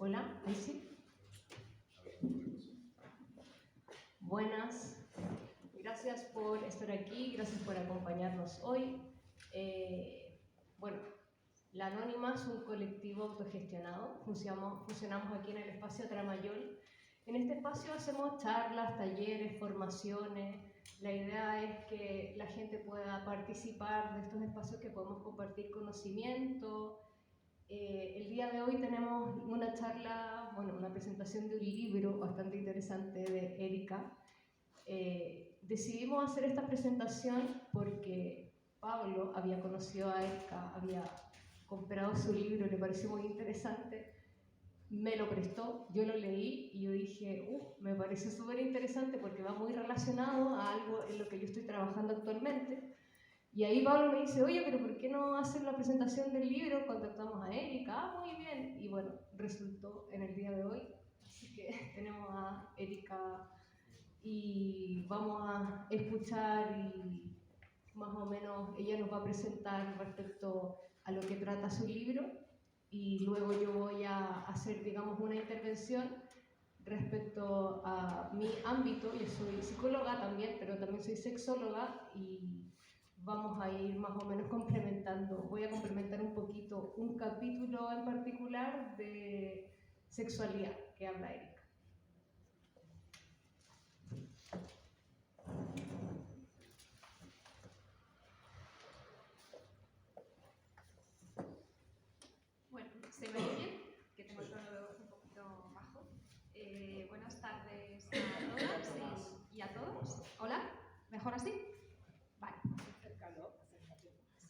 Hola, ¿ahí sí? Buenas, gracias por estar aquí, gracias por acompañarnos hoy. Bueno, La Anónima es un colectivo autogestionado, funcionamos aquí en el espacio Tramayol. En este espacio hacemos charlas, talleres, formaciones. La idea es que la gente pueda participar de estos espacios, que podemos compartir conocimiento. El día de hoy tenemos una charla, una presentación de un libro bastante interesante de Erika. Decidimos hacer esta presentación porque Pablo había conocido a Erika, había comprado su libro, le pareció muy interesante, me lo prestó, yo lo leí y yo dije, me pareció súper interesante porque va muy relacionado a algo en lo que yo estoy trabajando actualmente. Y ahí Pablo me dice, oye, pero ¿por qué no hacer la presentación del libro? Contactamos a Erika, muy bien. Y bueno, resultó en el día de hoy. Así que tenemos a Erika y vamos a escuchar y más o menos ella nos va a presentar respecto a lo que trata su libro y luego yo voy a hacer, digamos, una intervención respecto a mi ámbito. Yo soy psicóloga también, pero también soy sexóloga y vamos a ir más o menos complementando. Voy a complementar un poquito un capítulo en particular de sexualidad que habla Erika. Bueno, ¿se me oye bien? Que tengo el tono un poquito bajo. Buenas tardes a todas y a todos. ¿Hola? ¿Mejor así? Vale. Sí.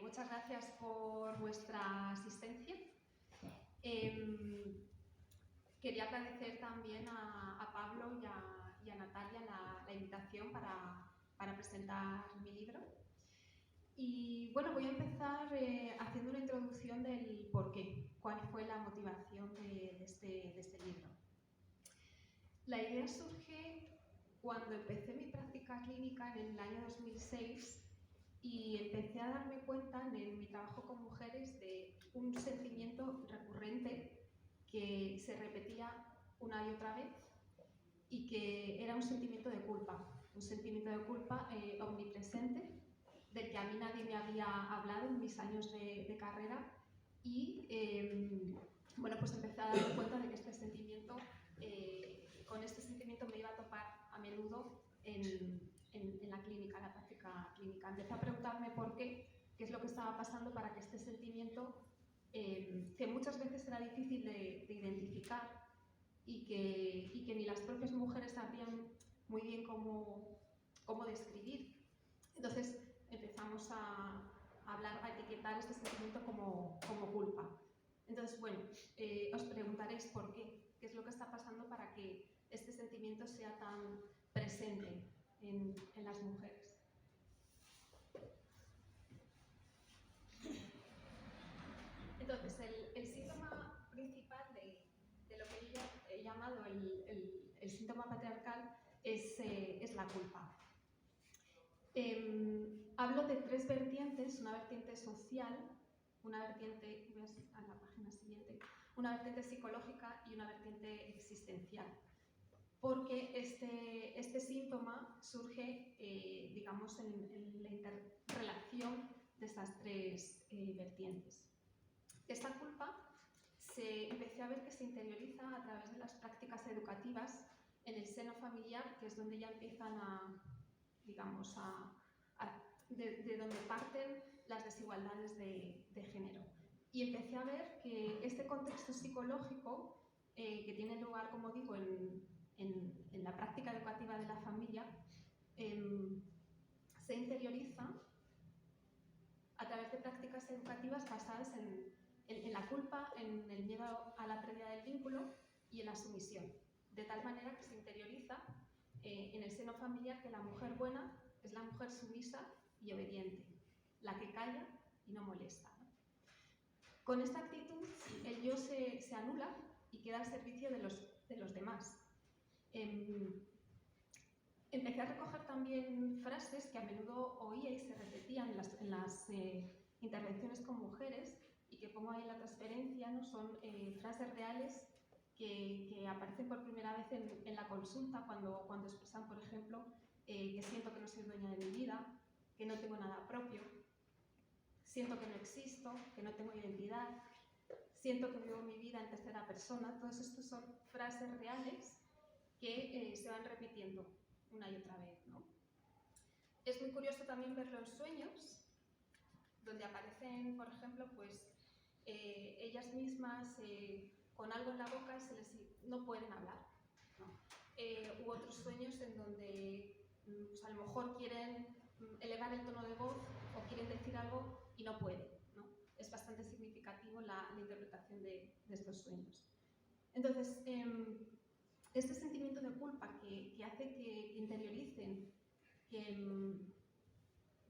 Muchas gracias por vuestra asistencia. Quería agradecer también a Pablo y a Natalia la invitación para presentar mi libro. Y bueno, voy a empezar haciendo una introducción del porqué, cuál fue la motivación de este libro. La idea surge cuando empecé mi práctica clínica en el año 2006 y empecé a darme cuenta en mi trabajo con mujeres de un sentimiento recurrente que se repetía una y otra vez y que era un sentimiento de culpa omnipresente, del que a mí nadie me había hablado en mis años de carrera y bueno, pues empecé a darme cuenta de que con este sentimiento me iba a topar a menudo en la clínica, en la práctica clínica. Empecé a preguntarme por qué es lo que estaba pasando para que este sentimiento, que muchas veces era difícil de identificar y que ni las propias mujeres sabían muy bien cómo describir. Entonces empezamos a etiquetar este sentimiento como culpa. Entonces, bueno, os preguntaréis por qué es lo que está pasando para que este sentimiento sea tan presente en las mujeres. Entonces, el síntoma principal de lo que yo he llamado el síntoma patriarcal es la culpa. Hablo de tres vertientes: una vertiente social, una vertiente, voy a la página siguiente, una vertiente psicológica y una vertiente existencial. Porque este síntoma surge, digamos, en la interrelación de estas tres vertientes. Esta culpa empecé a ver que se interioriza a través de las prácticas educativas en el seno familiar, que es donde ya empiezan digamos, de donde parten las desigualdades de género. Y empecé a ver que este contexto psicológico, que tiene lugar, como digo, en la práctica educativa de la familia, se interioriza a través de prácticas educativas basadas en la culpa, en el miedo a la pérdida del vínculo y en la sumisión, de tal manera que se interioriza en el seno familiar que la mujer buena es la mujer sumisa y obediente, la que calla y no molesta, ¿no? Con esta actitud el yo se anula y queda al servicio de los demás. Empecé a recoger también frases que a menudo oía y se repetían en las intervenciones con mujeres y que pongo ahí en la transferencia, ¿no? Son frases reales que aparecen por primera vez en la consulta cuando expresan, por ejemplo, que siento que no soy dueña de mi vida, que no tengo nada propio, siento que no existo, que no tengo identidad, siento que vivo mi vida en tercera persona. Todos estos son frases reales que se van repitiendo una y otra vez, ¿no? Es muy curioso también verlo en sueños, donde aparecen, por ejemplo, pues ellas mismas con algo en la boca y no pueden hablar, ¿no? U otros sueños en donde pues a lo mejor quieren elevar el tono de voz o quieren decir algo y no pueden, ¿no? Es bastante significativo la interpretación de estos sueños. Entonces, este sentimiento de culpa que hace que interioricen que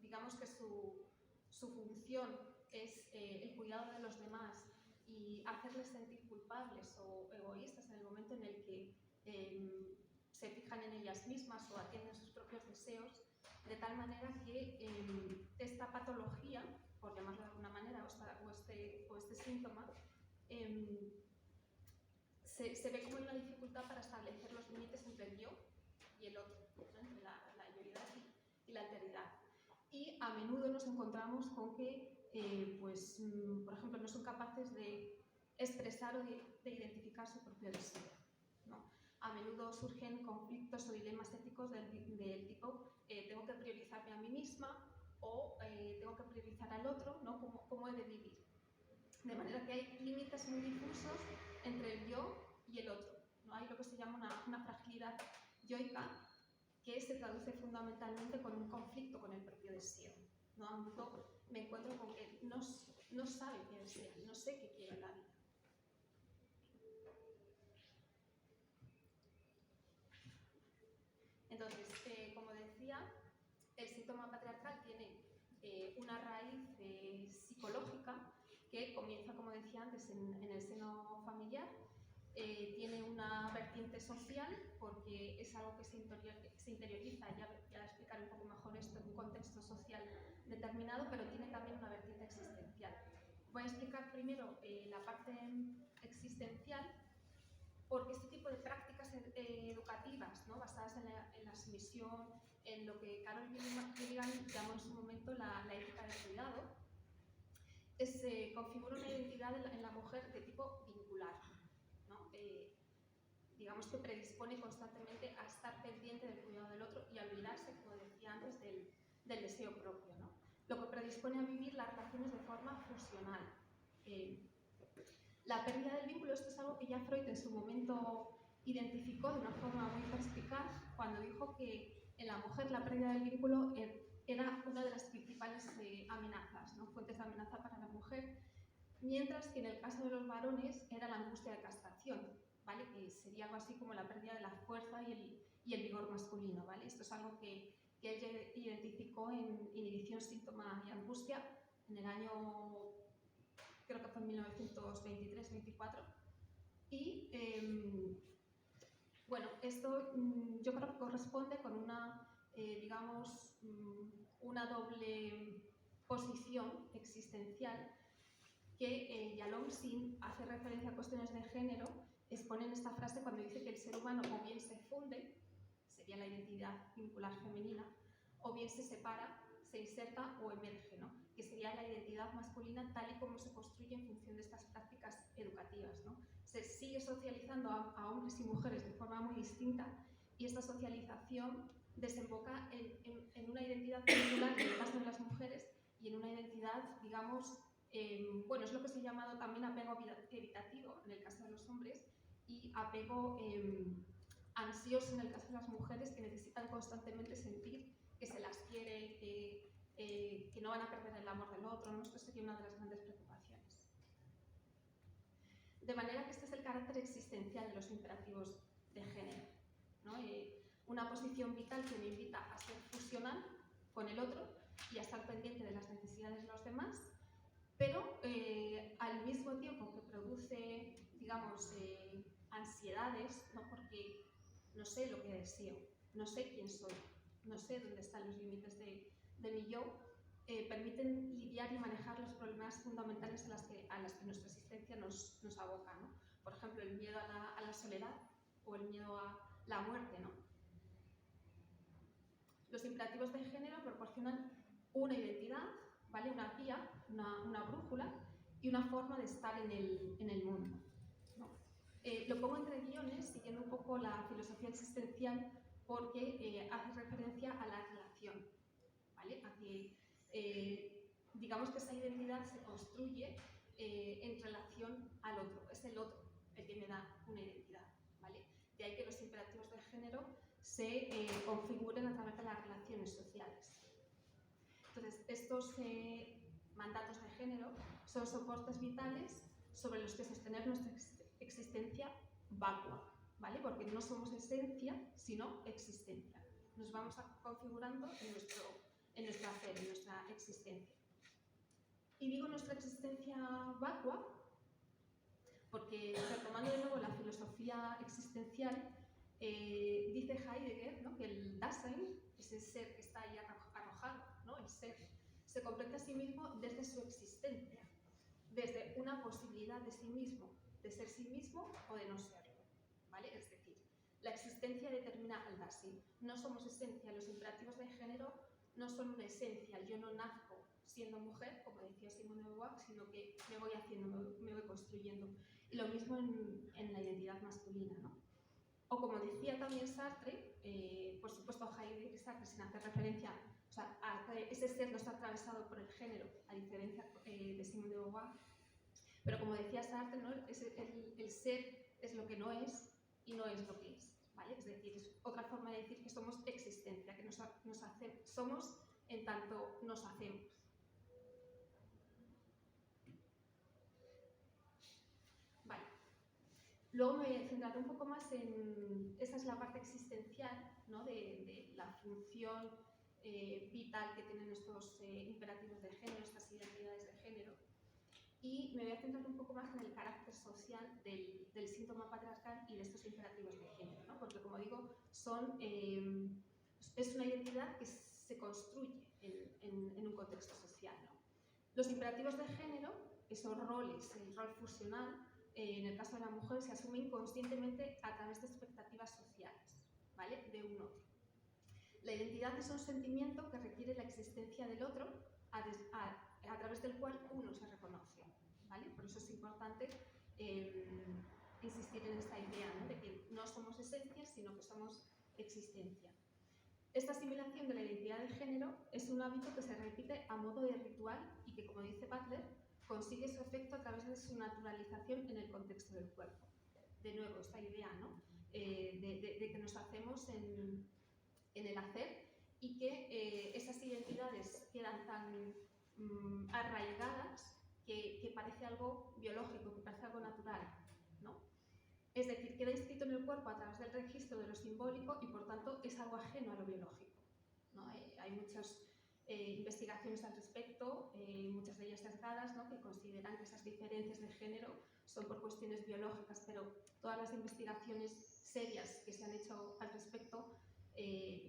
digamos que su función es el cuidado de los demás y hacerles sentir culpables o egoístas en el momento en el que se fijan en ellas mismas o atienden sus propios deseos, de tal manera que esta patología, por llamarlo de alguna manera, o este síntoma, se ve como una dificultad para establecer los límites entre el yo y el otro, ¿no? Entre la yoidad y la alteridad. Y a menudo nos encontramos con que, por ejemplo, no son capaces de expresar o de identificar su propio deseo, ¿no? A menudo surgen conflictos o dilemas éticos del tipo tengo que priorizarme a mí misma o tengo que priorizar al otro, ¿no? ¿Cómo he de vivir? De manera que hay límites muy difusos entre el yo y el otro, ¿no? Hay lo que se llama una fragilidad yoica, que se traduce fundamentalmente con un conflicto con el propio deseo, ¿no? A menudo me encuentro con que no sabe qué desea, no sé qué quiero en la vida. Entonces, como decía, el síntoma patriarcal tiene una raíz psicológica que comienza, como decía antes, en el seno familiar. Tiene una vertiente social porque es algo que se interioriza, ya explicaré un poco mejor esto en un contexto social determinado, pero tiene también una vertiente existencial. Voy a explicar primero la parte existencial, porque este tipo de prácticas educativas, ¿no? Basadas en la sumisión, en lo que Carol Gilligan llamó en su momento la ética del cuidado, configura una identidad en la mujer de tipo vincular, ¿no? Digamos que predispone constantemente a estar pendiente del cuidado del otro y a olvidarse, como decía antes, del deseo propio, ¿no? Lo que predispone a vivir las relaciones de forma fusional. La pérdida del vínculo, esto es algo que ya Freud en su momento identificó de una forma muy perspicaz cuando dijo que en la mujer la pérdida del vínculo era una de las principales amenazas, ¿no? Fuentes de amenaza para la mujer, mientras que en el caso de los varones era la angustia de castración, ¿vale? Que sería algo así como la pérdida de la fuerza y el vigor masculino, ¿vale? Esto es algo que él identificó en Inhibición, Síntoma y Angustia en el año, creo que fue en 1923-24, y bueno, esto yo creo que corresponde con una, digamos, una doble posición existencial que Jalomsin hace referencia a cuestiones de género, expone en esta frase cuando dice que el ser humano o bien se funde, sería la identidad vincular femenina, o bien se separa, se inserta o emerge, ¿no? Que sería la identidad masculina tal y como se construye en función de estas prácticas educativas, ¿no? Se sigue socializando a hombres y mujeres de forma muy distinta y esta socialización desemboca en una identidad vincular en el caso de las mujeres y en una identidad, digamos, bueno, es lo que se ha llamado también apego evitativo en el caso de los hombres y apego ansioso en el caso de las mujeres, que necesitan constantemente sentir que se las quiere, que no van a perder el amor del otro, ¿no? Esto sería una de las grandes preocupaciones. De manera que este es el carácter existencial de los imperativos de género, ¿no? Una posición vital que me invita a ser fusional con el otro y a estar pendiente de las necesidades de los demás, pero al mismo tiempo que produce, digamos, ansiedades, ¿no? Porque no sé lo que deseo, no sé quién soy, no sé dónde están los límites de mi yo, permiten lidiar y manejar los problemas fundamentales a las que nuestra existencia nos aboca, ¿no? Por ejemplo, el miedo a la soledad o el miedo a la muerte, ¿no? Los imperativos de género proporcionan una identidad, ¿vale? Una guía, una brújula y una forma de estar en el mundo, ¿no? Lo pongo entre guiones, siguiendo un poco la filosofía existencial, porque hace referencia a la relación, ¿vale? A que, digamos que esa identidad se construye en relación al otro, es el otro el que me da una identidad, ¿vale? De ahí que los imperativos de género se configuren a través de las relaciones sociales. Entonces, estos mandatos de género son soportes vitales sobre los que sostener nuestra existencia vacua, ¿vale? Porque no somos esencia, sino existencia. Nos vamos configurando en nuestro hacer, en nuestra existencia. Y digo nuestra existencia vacua porque, retomando de nuevo la filosofía existencial, dice Heidegger, ¿no?, que el Dasein, ese ser que está ahí arrojado, ¿no?, el ser, se comprende a sí mismo desde su existencia, desde una posibilidad de sí mismo, de ser sí mismo o de no serlo, ¿vale? Es decir, la existencia determina al Dasein. No somos esencia, los imperativos de género no son una esencia, yo no nazco siendo mujer, como decía Simone de Beauvoir, sino que me voy haciendo, me voy construyendo. Y lo mismo en la identidad masculina, ¿no? O como decía también Sartre, por supuesto Heidegger y Sartre, sin hacer referencia, o sea, ese ser no está atravesado por el género, a diferencia de Simone de Beauvoir, pero como decía Sartre, ¿no?, el ser es lo que no es y no es lo que es, ¿vale? Es decir, es otra forma de decir que somos existencia, que somos en tanto nos hacemos. Vale. Luego me centraré un poco más en, esa es la parte existencial, ¿no?, de la función vital que tienen estos imperativos de género, estas identidades de género, y me voy a centrar un poco más en el carácter social del síntoma patriarcal y de estos imperativos de género, ¿no? Porque, como digo, es una identidad que se construye en un contexto social, ¿no? Los imperativos de género, esos roles, el rol fusional, en el caso de la mujer, se asume inconscientemente a través de expectativas sociales, ¿vale?, de un otro. La identidad es un sentimiento que requiere la existencia del otro a través del cual uno se reconoce, ¿vale? Por eso es importante insistir en esta idea, ¿no?, de que no somos esencia, sino que somos existencia. Esta asimilación de la identidad de género es un hábito que se repite a modo de ritual y que, como dice Butler, consigue su efecto a través de su naturalización en el contexto del cuerpo. De nuevo, esta idea, ¿no?, de que nos hacemos en el hacer y que esas identidades quedan tan arraigadas que parece algo biológico, que parece algo natural, ¿no? Es decir, queda inscrito en el cuerpo a través del registro de lo simbólico y, por tanto, es algo ajeno a lo biológico, ¿no? Hay muchas investigaciones al respecto, muchas de ellas sesgadas, ¿no?, que consideran que esas diferencias de género son por cuestiones biológicas, pero todas las investigaciones serias que se han hecho al respecto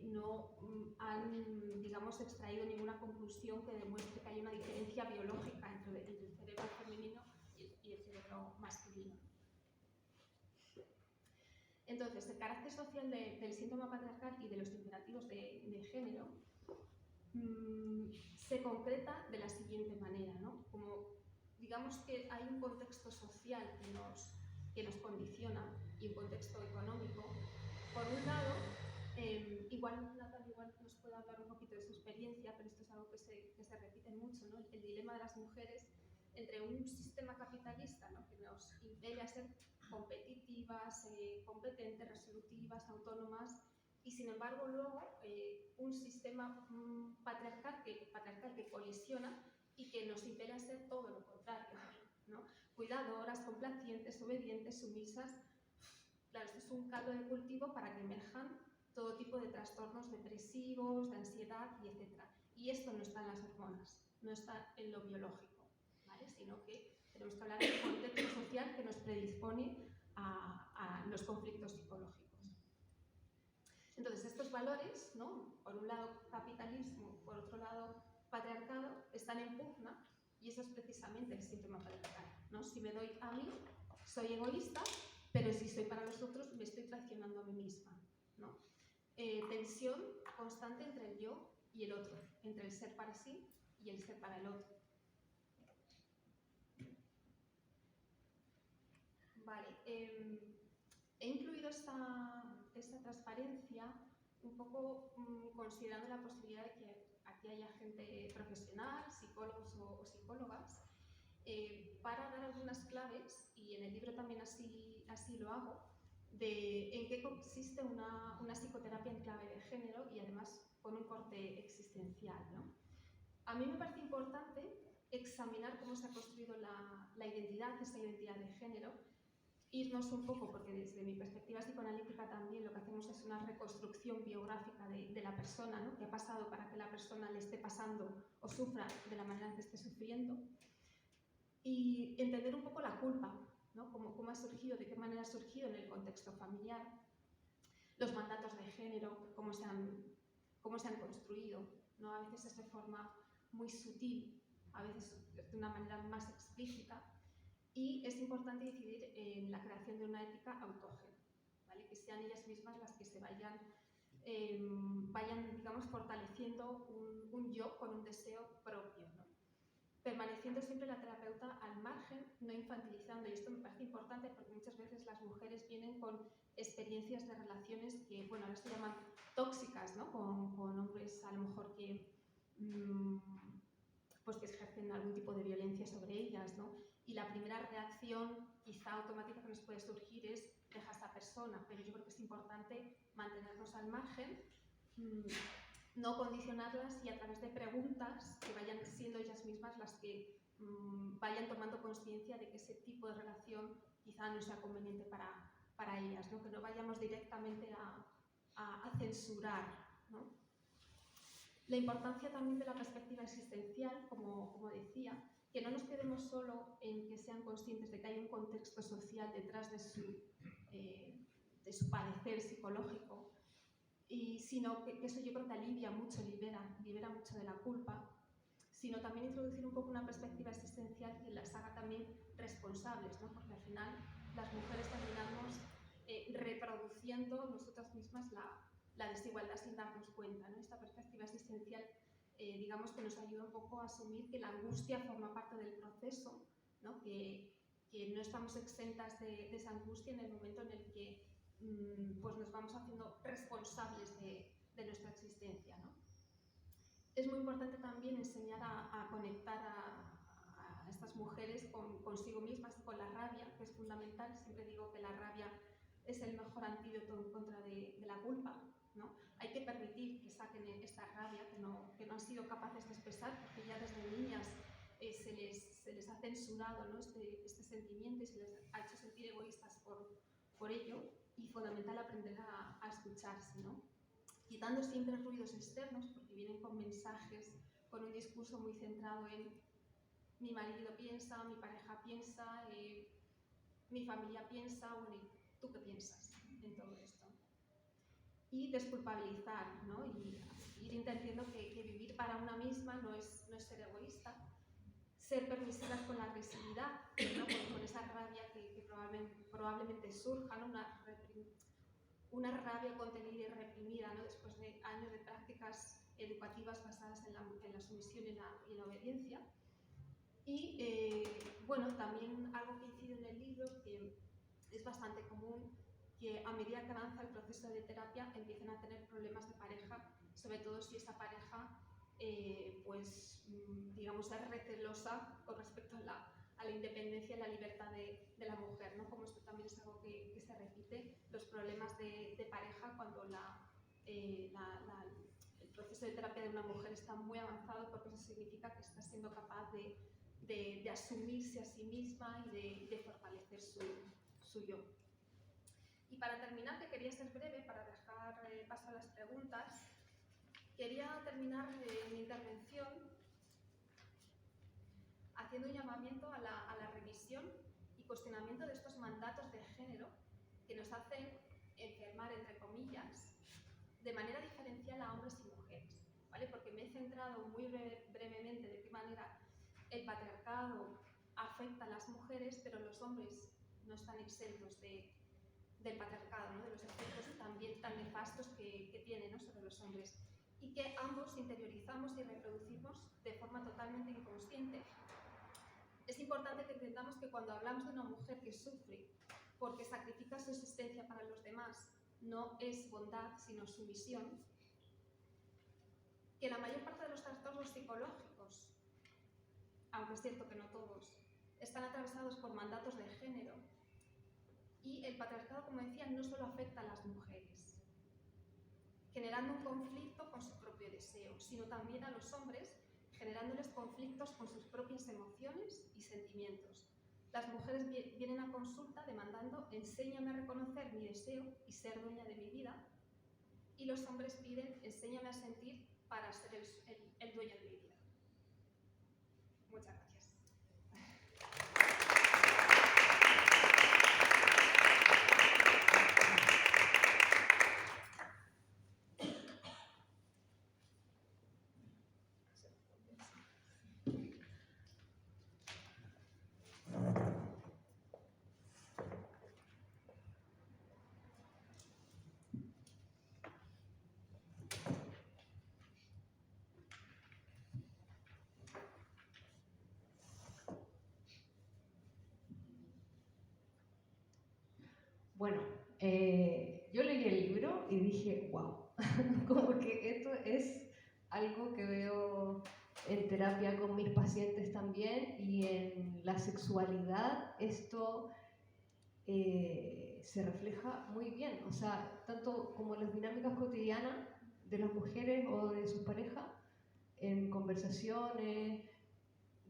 no han, digamos, extraído ninguna conclusión que demuestre que hay una diferencia biológica entre el cerebro femenino y el cerebro masculino. Entonces, el carácter social del síntoma patriarcal y de los imperativos de género se concreta de la siguiente manera, ¿no? Como digamos que hay un contexto social que nos condiciona y un contexto económico. Por un lado, igual Natalia nos puede hablar un poquito de su experiencia, pero esto es algo que se repite mucho, ¿no? El dilema de las mujeres entre un sistema capitalista, ¿no?, que nos impele a ser competitivas, competentes, resolutivas, autónomas, y sin embargo luego un sistema patriarcal que colisiona y que nos impele a ser todo lo contrario, ¿no? Cuidadoras, complacientes, obedientes, sumisas. Claro, esto es un caldo de cultivo para que emerjan todo tipo de trastornos depresivos, de ansiedad y etc. Y esto no está en las hormonas, no está en lo biológico, ¿vale?, sino que tenemos que hablar del contexto social que nos predispone a los conflictos psicológicos. Entonces, estos valores, ¿no?, por un lado capitalismo, por otro lado patriarcado están en pugna y eso es precisamente el síntoma patriarcal, ¿no? Si me doy a mí, soy egoísta, pero si soy para los otros, me estoy traicionando a mí misma, ¿no? Tensión constante entre el yo y el otro, entre el ser para sí y el ser para el otro. Vale, he incluido esta transparencia un poco considerando la posibilidad de que aquí haya gente profesional, psicólogos o psicólogas, para dar algunas claves, y en el libro también así lo hago, de en qué consiste una psicoterapia en clave de género y además con un corte existencial, ¿no? A mí me parece importante examinar cómo se ha construido la identidad, esa identidad de género, irnos un poco, porque desde mi perspectiva psicoanalítica también lo que hacemos es una reconstrucción biográfica de la persona, ¿no? ¿Qué ha pasado para que la persona le esté pasando o sufra de la manera en que esté sufriendo? Y entender un poco la culpa, ¿no? Cómo ha surgido, de qué manera ha surgido en el contexto familiar, los mandatos de género, cómo se han construido, ¿no? A veces es de forma muy sutil, a veces de una manera más explícita, y es importante incidir en la creación de una ética autógena, ¿vale? Que sean ellas mismas las que se vayan digamos, fortaleciendo un yo con un deseo propio, ¿no? Permaneciendo siempre la terapeuta al margen, no infantilizando, y esto me parece importante porque muchas veces las mujeres vienen con experiencias de relaciones que, bueno, ahora se llaman tóxicas, ¿no? Con hombres a lo mejor que, pues que ejercen algún tipo de violencia sobre ellas, ¿no? Y la primera reacción quizá automática que nos puede surgir es deja a esta persona, pero yo creo que es importante mantenernos al margen, no condicionarlas y a través de preguntas que vayan siendo ellas mismas las que vayan tomando conciencia de que ese tipo de relación quizá no sea conveniente para ellas, ¿no? Que no vayamos directamente a censurar, ¿no? La importancia también de la perspectiva existencial, como decía, que no nos quedemos solo en que sean conscientes de que hay un contexto social detrás de su padecer psicológico, sino que eso yo creo que alivia mucho, libera mucho de la culpa, sino también introducir un poco una perspectiva existencial que las haga también responsables, ¿no? Porque al final las mujeres terminamos reproduciendo nosotras mismas la desigualdad sin darnos cuenta, ¿no? Esta perspectiva existencial, digamos que nos ayuda un poco a asumir que la angustia forma parte del proceso, ¿no? Que no estamos exentas de esa angustia en el momento en el que pues nos vamos haciendo responsables de nuestra existencia, ¿no? Es muy importante también enseñar a conectar a estas mujeres consigo mismas, con la rabia, que es fundamental. Siempre digo que la rabia es el mejor antídoto en contra de la culpa, ¿no? Hay que permitir que saquen esta rabia que no han sido capaces de expresar, porque ya desde niñas se les ha censurado, ¿no? este sentimiento y se les ha hecho sentir egoístas por ello, y fundamental aprender a escucharse, ¿no? Quitando siempre ruidos externos, porque vienen con mensajes, con un discurso muy centrado en mi marido piensa, mi pareja piensa, mi familia piensa, bueno, ¿y tú qué piensas en todo esto? Y desculpabilizar, ¿no? Y ir entendiendo que vivir para una misma no es ser egoísta, ser permisivas con la agresividad, ¿no? con esa rabia que probablemente surja, ¿no? Una rabia contenida y reprimida, ¿no? Después de años de prácticas educativas basadas en la sumisión y la obediencia. Y bueno, también algo que incide en el libro, que es bastante común, que a medida que avanza el proceso de terapia empiezan a tener problemas de pareja, sobre todo si esa pareja pues digamos es recelosa con respecto a la independencia y la libertad de la mujer, ¿no? Como esto también es algo que se repite, los problemas de pareja cuando el proceso de terapia de una mujer está muy avanzado, porque eso significa que está siendo capaz de asumirse a sí misma y de fortalecer su yo. Y para terminar, que quería ser breve, para dejar paso a las preguntas, quería terminar mi intervención haciendo un llamamiento a la revisión y cuestionamiento de estos mandatos de género que nos hacen enfermar, entre comillas, de manera diferencial a hombres y mujeres, ¿vale? Porque me he centrado muy brevemente manera el patriarcado afecta a las mujeres, pero los hombres no están exentos del patriarcado, ¿no? De los efectos también tan nefastos que tiene, ¿no? Sobre los hombres, y que ambos interiorizamos y reproducimos de forma totalmente inconsciente. Es importante que entendamos que cuando hablamos de una mujer que sufre porque sacrifica su existencia para los demás, no es bondad, sino sumisión, que la mayor parte de los trastornos psicológicos, aunque es cierto que no todos, están atravesados por mandatos de género, y el patriarcado, como decía, no solo afecta a las mujeres, generando un conflicto con su propio deseo, sino también a los hombres, generándoles conflictos con sus propias emociones y sentimientos. Las mujeres vienen a consulta demandando: enséñame a reconocer mi deseo y ser dueña de mi vida, y los hombres piden: enséñame a sentir para ser el dueño de mi vida. Muchas gracias. Bueno, yo leí el libro y dije, wow, como que esto es algo que veo en terapia con mis pacientes también, y en la sexualidad esto se refleja muy bien, o sea, tanto como las dinámicas cotidianas de las mujeres o de sus parejas, en conversaciones,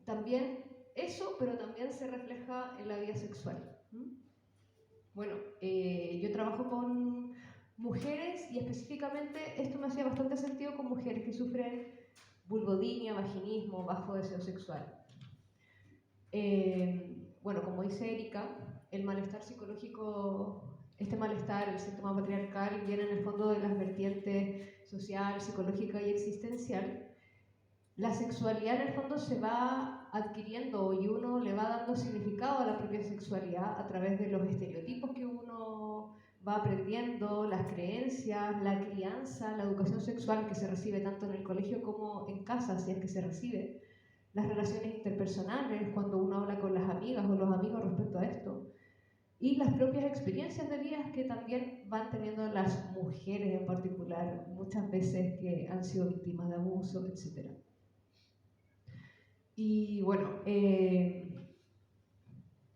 también eso, pero también se refleja en la vida sexual. Bueno, yo trabajo con mujeres, y específicamente esto me hacía bastante sentido con mujeres que sufren vulvodinia, vaginismo, bajo deseo sexual. Bueno, como dice Erika, el malestar psicológico, este malestar, el síntoma patriarcal, viene en el fondo de las vertientes social, psicológica y existencial. La sexualidad en el fondo se va adquiriendo, y uno le va dando significado a la propia sexualidad a través de los estereotipos que uno va aprendiendo, las creencias, la crianza, la educación sexual que se recibe tanto en el colegio como en casa, si es que se recibe, las relaciones interpersonales, cuando uno habla con las amigas o los amigos respecto a esto, y las propias experiencias de vida que también van teniendo las mujeres en particular, muchas veces que han sido víctimas de abuso, etc. Y bueno,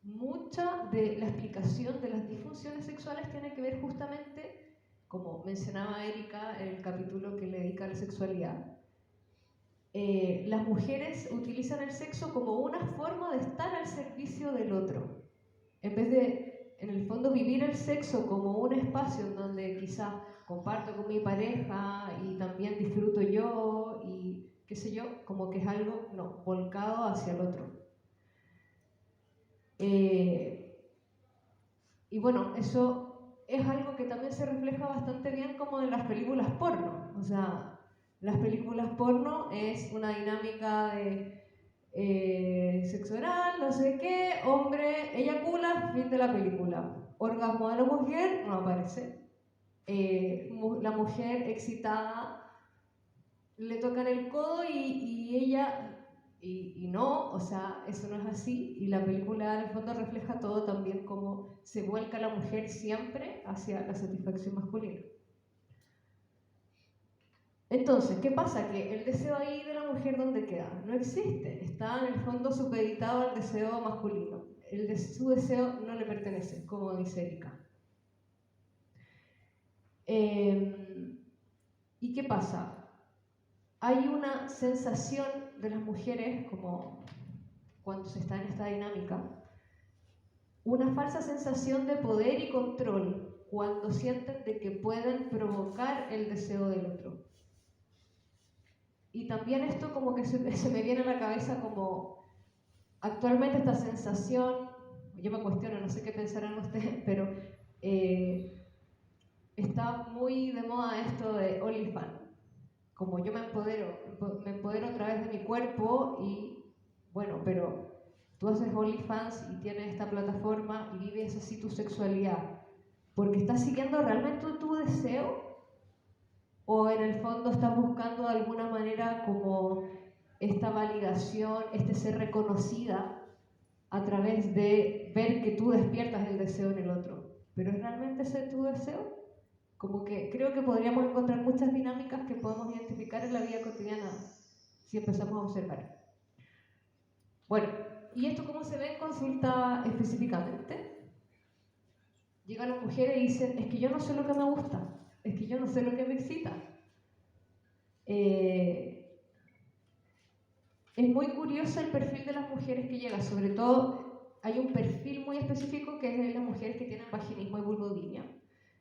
mucha de la explicación de las disfunciones sexuales tiene que ver justamente, como mencionaba Erika en el capítulo que le dedica a la sexualidad, las mujeres utilizan el sexo como una forma de estar al servicio del otro, en vez de, en el fondo, vivir el sexo como un espacio en donde quizás comparto con mi pareja y también disfruto yo y qué sé yo, como que es algo, no, volcado hacia el otro. Y bueno, eso es algo que también se refleja bastante bien como en las películas porno. O sea, las películas porno es una dinámica de sexo oral, no sé qué, hombre eyacula, fin de la película. Orgasmo de la mujer, no aparece. La mujer excitada le tocan el codo y ella, y no, o sea, eso no es así, y la película en el fondo refleja todo también, como se vuelca la mujer siempre hacia la satisfacción masculina. Entonces, ¿qué pasa? Que el deseo ahí de la mujer, ¿dónde queda? No existe, está en el fondo supeditado al deseo masculino. Su deseo no le pertenece, como dice Erika. ¿Y qué pasa? Hay una sensación de las mujeres, como cuando se está en esta dinámica, una falsa sensación de poder y control cuando sienten de que pueden provocar el deseo del otro. Y también esto como que se me viene a la cabeza como actualmente esta sensación, yo me cuestiono, no sé qué pensarán ustedes, pero está muy de moda esto de OnlyFans. como yo me empodero a través de mi cuerpo y, bueno, pero tú haces OnlyFans y tienes esta plataforma y vives así tu sexualidad, porque estás siguiendo realmente tu deseo o en el fondo estás buscando de alguna manera como esta validación, este ser reconocida a través de ver que tú despiertas el deseo en el otro. ¿Pero es realmente ese tu deseo? Como que creo que podríamos encontrar muchas dinámicas que podemos identificar en la vida cotidiana si empezamos a observar. Bueno, ¿y esto cómo se ve en consulta específicamente? Llegan las mujeres y dicen, es que yo no sé lo que me gusta, es que yo no sé lo que me excita. Es muy curioso el perfil de las mujeres que llegan, sobre todo hay un perfil muy específico que es de las mujeres que tienen vaginismo y vulvodynia,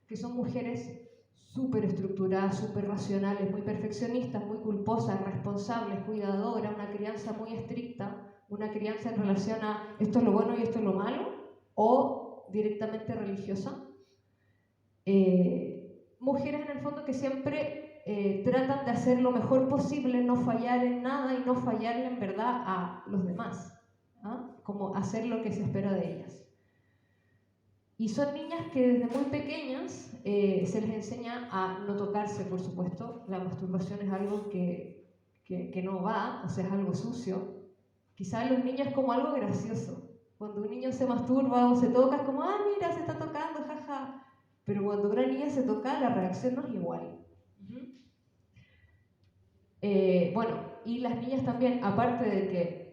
que son mujeres súper estructuradas, súper racionales, muy perfeccionistas, muy culposas, responsables, cuidadoras, una crianza muy estricta, una crianza en relación a esto es lo bueno y esto es lo malo, o directamente religiosa. Mujeres en el fondo que siempre tratan de hacer lo mejor posible, no fallar en nada y no fallarle en verdad a los demás, ¿ah? Como hacer lo que se espera de ellas. Y son niñas que desde muy pequeñas se les enseña a no tocarse, por supuesto. La masturbación es algo que no va, o sea, es algo sucio. Quizás los niños es como algo gracioso. Cuando un niño se masturba o se toca, es como, ah, mira, se está tocando, jaja. Pero cuando una niña se toca, la reacción no es igual. Bueno, y las niñas también, aparte de que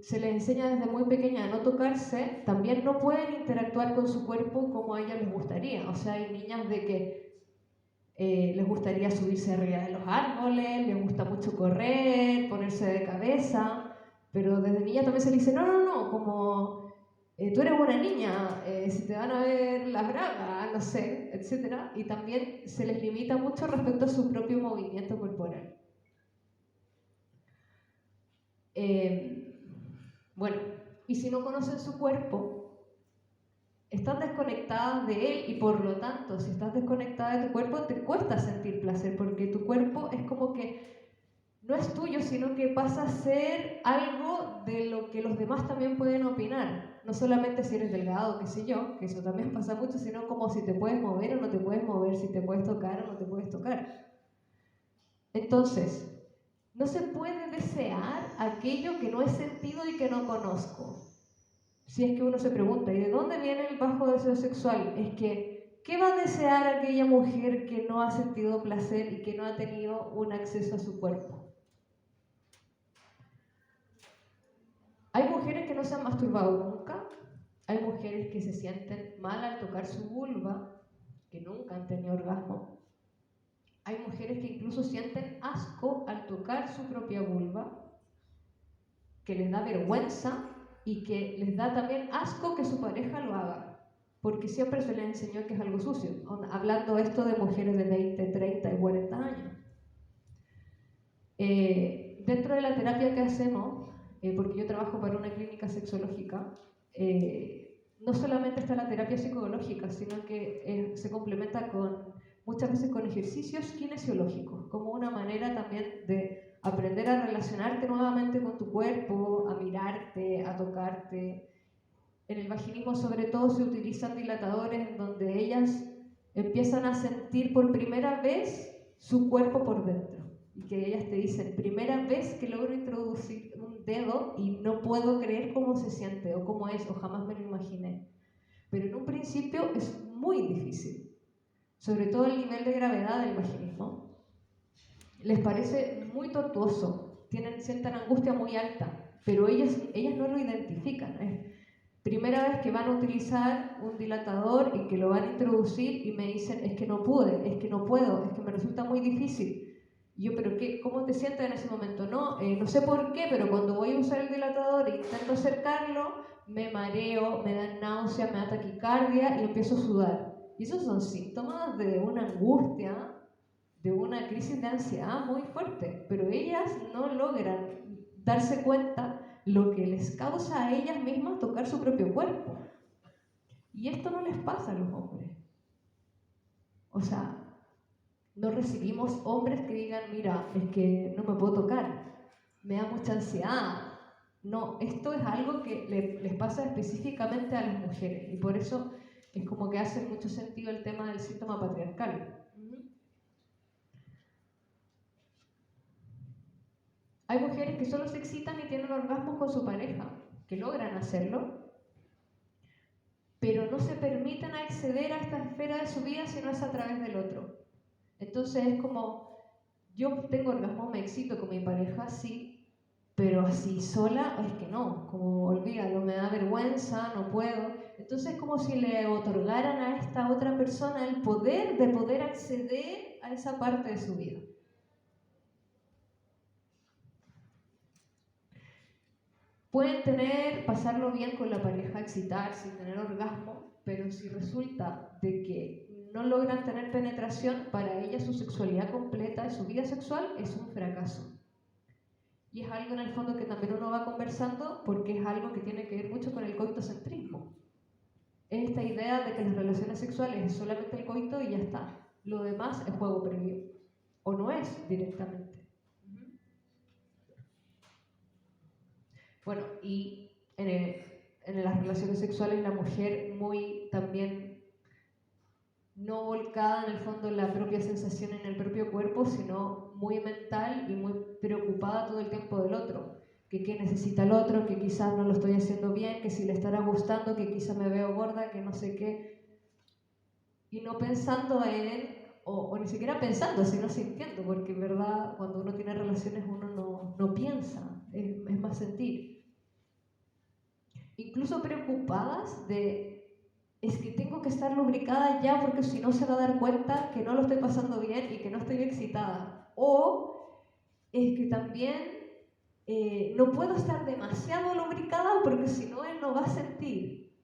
se les enseña desde muy pequeña a no tocarse, también no pueden interactuar con su cuerpo como a ellas les gustaría. O sea, hay niñas de que les gustaría subirse arriba de los árboles, les gusta mucho correr, ponerse de cabeza, pero desde niña también se les dice, no, como tú eres buena niña, si te van a ver las bragas, no sé, etc. Y también se les limita mucho respecto a su propio movimiento corporal. Bueno, y si no conocen su cuerpo, están desconectadas de él y por lo tanto, si estás desconectada de tu cuerpo, te cuesta sentir placer porque tu cuerpo es como que no es tuyo, sino que pasa a ser algo de lo que los demás también pueden opinar. No solamente si eres delgado, qué sé yo, que eso también pasa mucho, sino como si te puedes mover o no te puedes mover, si te puedes tocar o no te puedes tocar. Entonces, no se puede desear aquello que no he sentido y que no conozco. Si es que uno se pregunta, ¿y de dónde viene el bajo deseo sexual? Es que, ¿qué va a desear aquella mujer que no ha sentido placer y que no ha tenido un acceso a su cuerpo? Hay mujeres que no se han masturbado nunca, hay mujeres que se sienten mal al tocar su vulva, que nunca han tenido orgasmo. Hay mujeres que incluso sienten asco al tocar su propia vulva, que les da vergüenza y que les da también asco que su pareja lo haga, porque siempre se les enseñó que es algo sucio, hablando esto de mujeres de 20, 30 y 40 años. Dentro de la terapia que hacemos, porque yo trabajo para una clínica sexológica, no solamente está la terapia psicológica, sino que se complementa muchas veces con ejercicios kinesiológicos, como una manera también de aprender a relacionarte nuevamente con tu cuerpo, a mirarte, a tocarte. En el vaginismo sobre todo se utilizan dilatadores en donde ellas empiezan a sentir por primera vez su cuerpo por dentro. Y que ellas te dicen, primera vez que logro introducir un dedo y no puedo creer cómo se siente o cómo es, o jamás me lo imaginé. Pero en un principio es muy difícil, sobre todo el nivel de gravedad del vaginismo. Les parece muy tortuoso, sienten angustia muy alta, pero ellas no lo identifican. Primera vez que van a utilizar un dilatador y que lo van a introducir y me dicen, es que no pude, es que no puedo, es que me resulta muy difícil. Y yo, ¿pero qué? ¿Cómo te sientes en ese momento? No sé por qué, pero cuando voy a usar el dilatador e intento acercarlo, me mareo, me da náusea, me da taquicardia y empiezo a sudar. Y esos son síntomas de una angustia, de una crisis de ansiedad muy fuerte, pero ellas no logran darse cuenta lo que les causa a ellas mismas tocar su propio cuerpo. Y esto no les pasa a los hombres. O sea, no recibimos hombres que digan, mira, es que no me puedo tocar, me da mucha ansiedad. No, esto es algo que les pasa específicamente a las mujeres y por eso es como que hace mucho sentido el tema del síntoma patriarcal. Hay mujeres que solo se excitan y tienen orgasmos con su pareja, que logran hacerlo, pero no se permiten acceder a esta esfera de su vida si no es a través del otro. Entonces es como, yo tengo orgasmo, me excito con mi pareja, sí, pero así sola es que no, como olvídalo, me da vergüenza, no puedo. Entonces es como si le otorgaran a esta otra persona el poder de poder acceder a esa parte de su vida. Pueden pasarlo bien con la pareja, excitarse y tener orgasmo, pero si resulta de que no logran tener penetración, para ella su sexualidad completa, su vida sexual es un fracaso. Y es algo en el fondo que también uno va conversando porque es algo que tiene que ver mucho con el coitocentrismo. Es esta idea de que las relaciones sexuales es solamente el coito y ya está. Lo demás es juego previo. O no es directamente. Bueno, y en las relaciones sexuales la mujer muy también no volcada en el fondo en la propia sensación en el propio cuerpo, sino muy mental y muy preocupada todo el tiempo del otro. Que qué necesita el otro, que quizás no lo estoy haciendo bien, que si le estará gustando, que quizás me veo gorda, que no sé qué. Y no pensando o ni siquiera pensando, sino sintiendo, porque en verdad cuando uno tiene relaciones uno no piensa, es más sentir. Incluso preocupadas es que tengo que estar lubricada ya porque si no se va a dar cuenta que no lo estoy pasando bien y que no estoy excitada. O es que también no puedo estar demasiado lubricada porque si no él no va a sentir.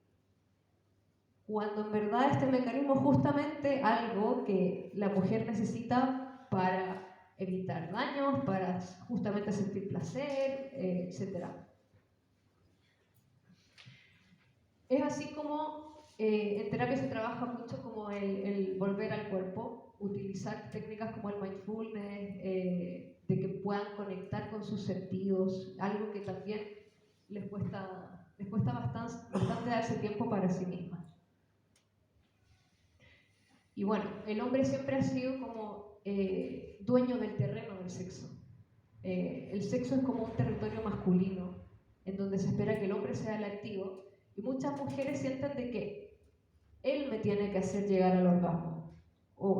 Cuando en verdad este mecanismo es justamente algo que la mujer necesita para evitar daños, para justamente sentir placer, etc. Es así como en terapia se trabaja mucho como el volver al cuerpo, utilizar técnicas como el mindfulness, de que puedan conectar con sus sentidos, algo que también les cuesta bastante darse tiempo para sí mismas. Y bueno, el hombre siempre ha sido como dueño del terreno del sexo. El sexo es como un territorio masculino, en donde se espera que el hombre sea el activo, y muchas mujeres sienten de que él me tiene que hacer llegar al orgasmo.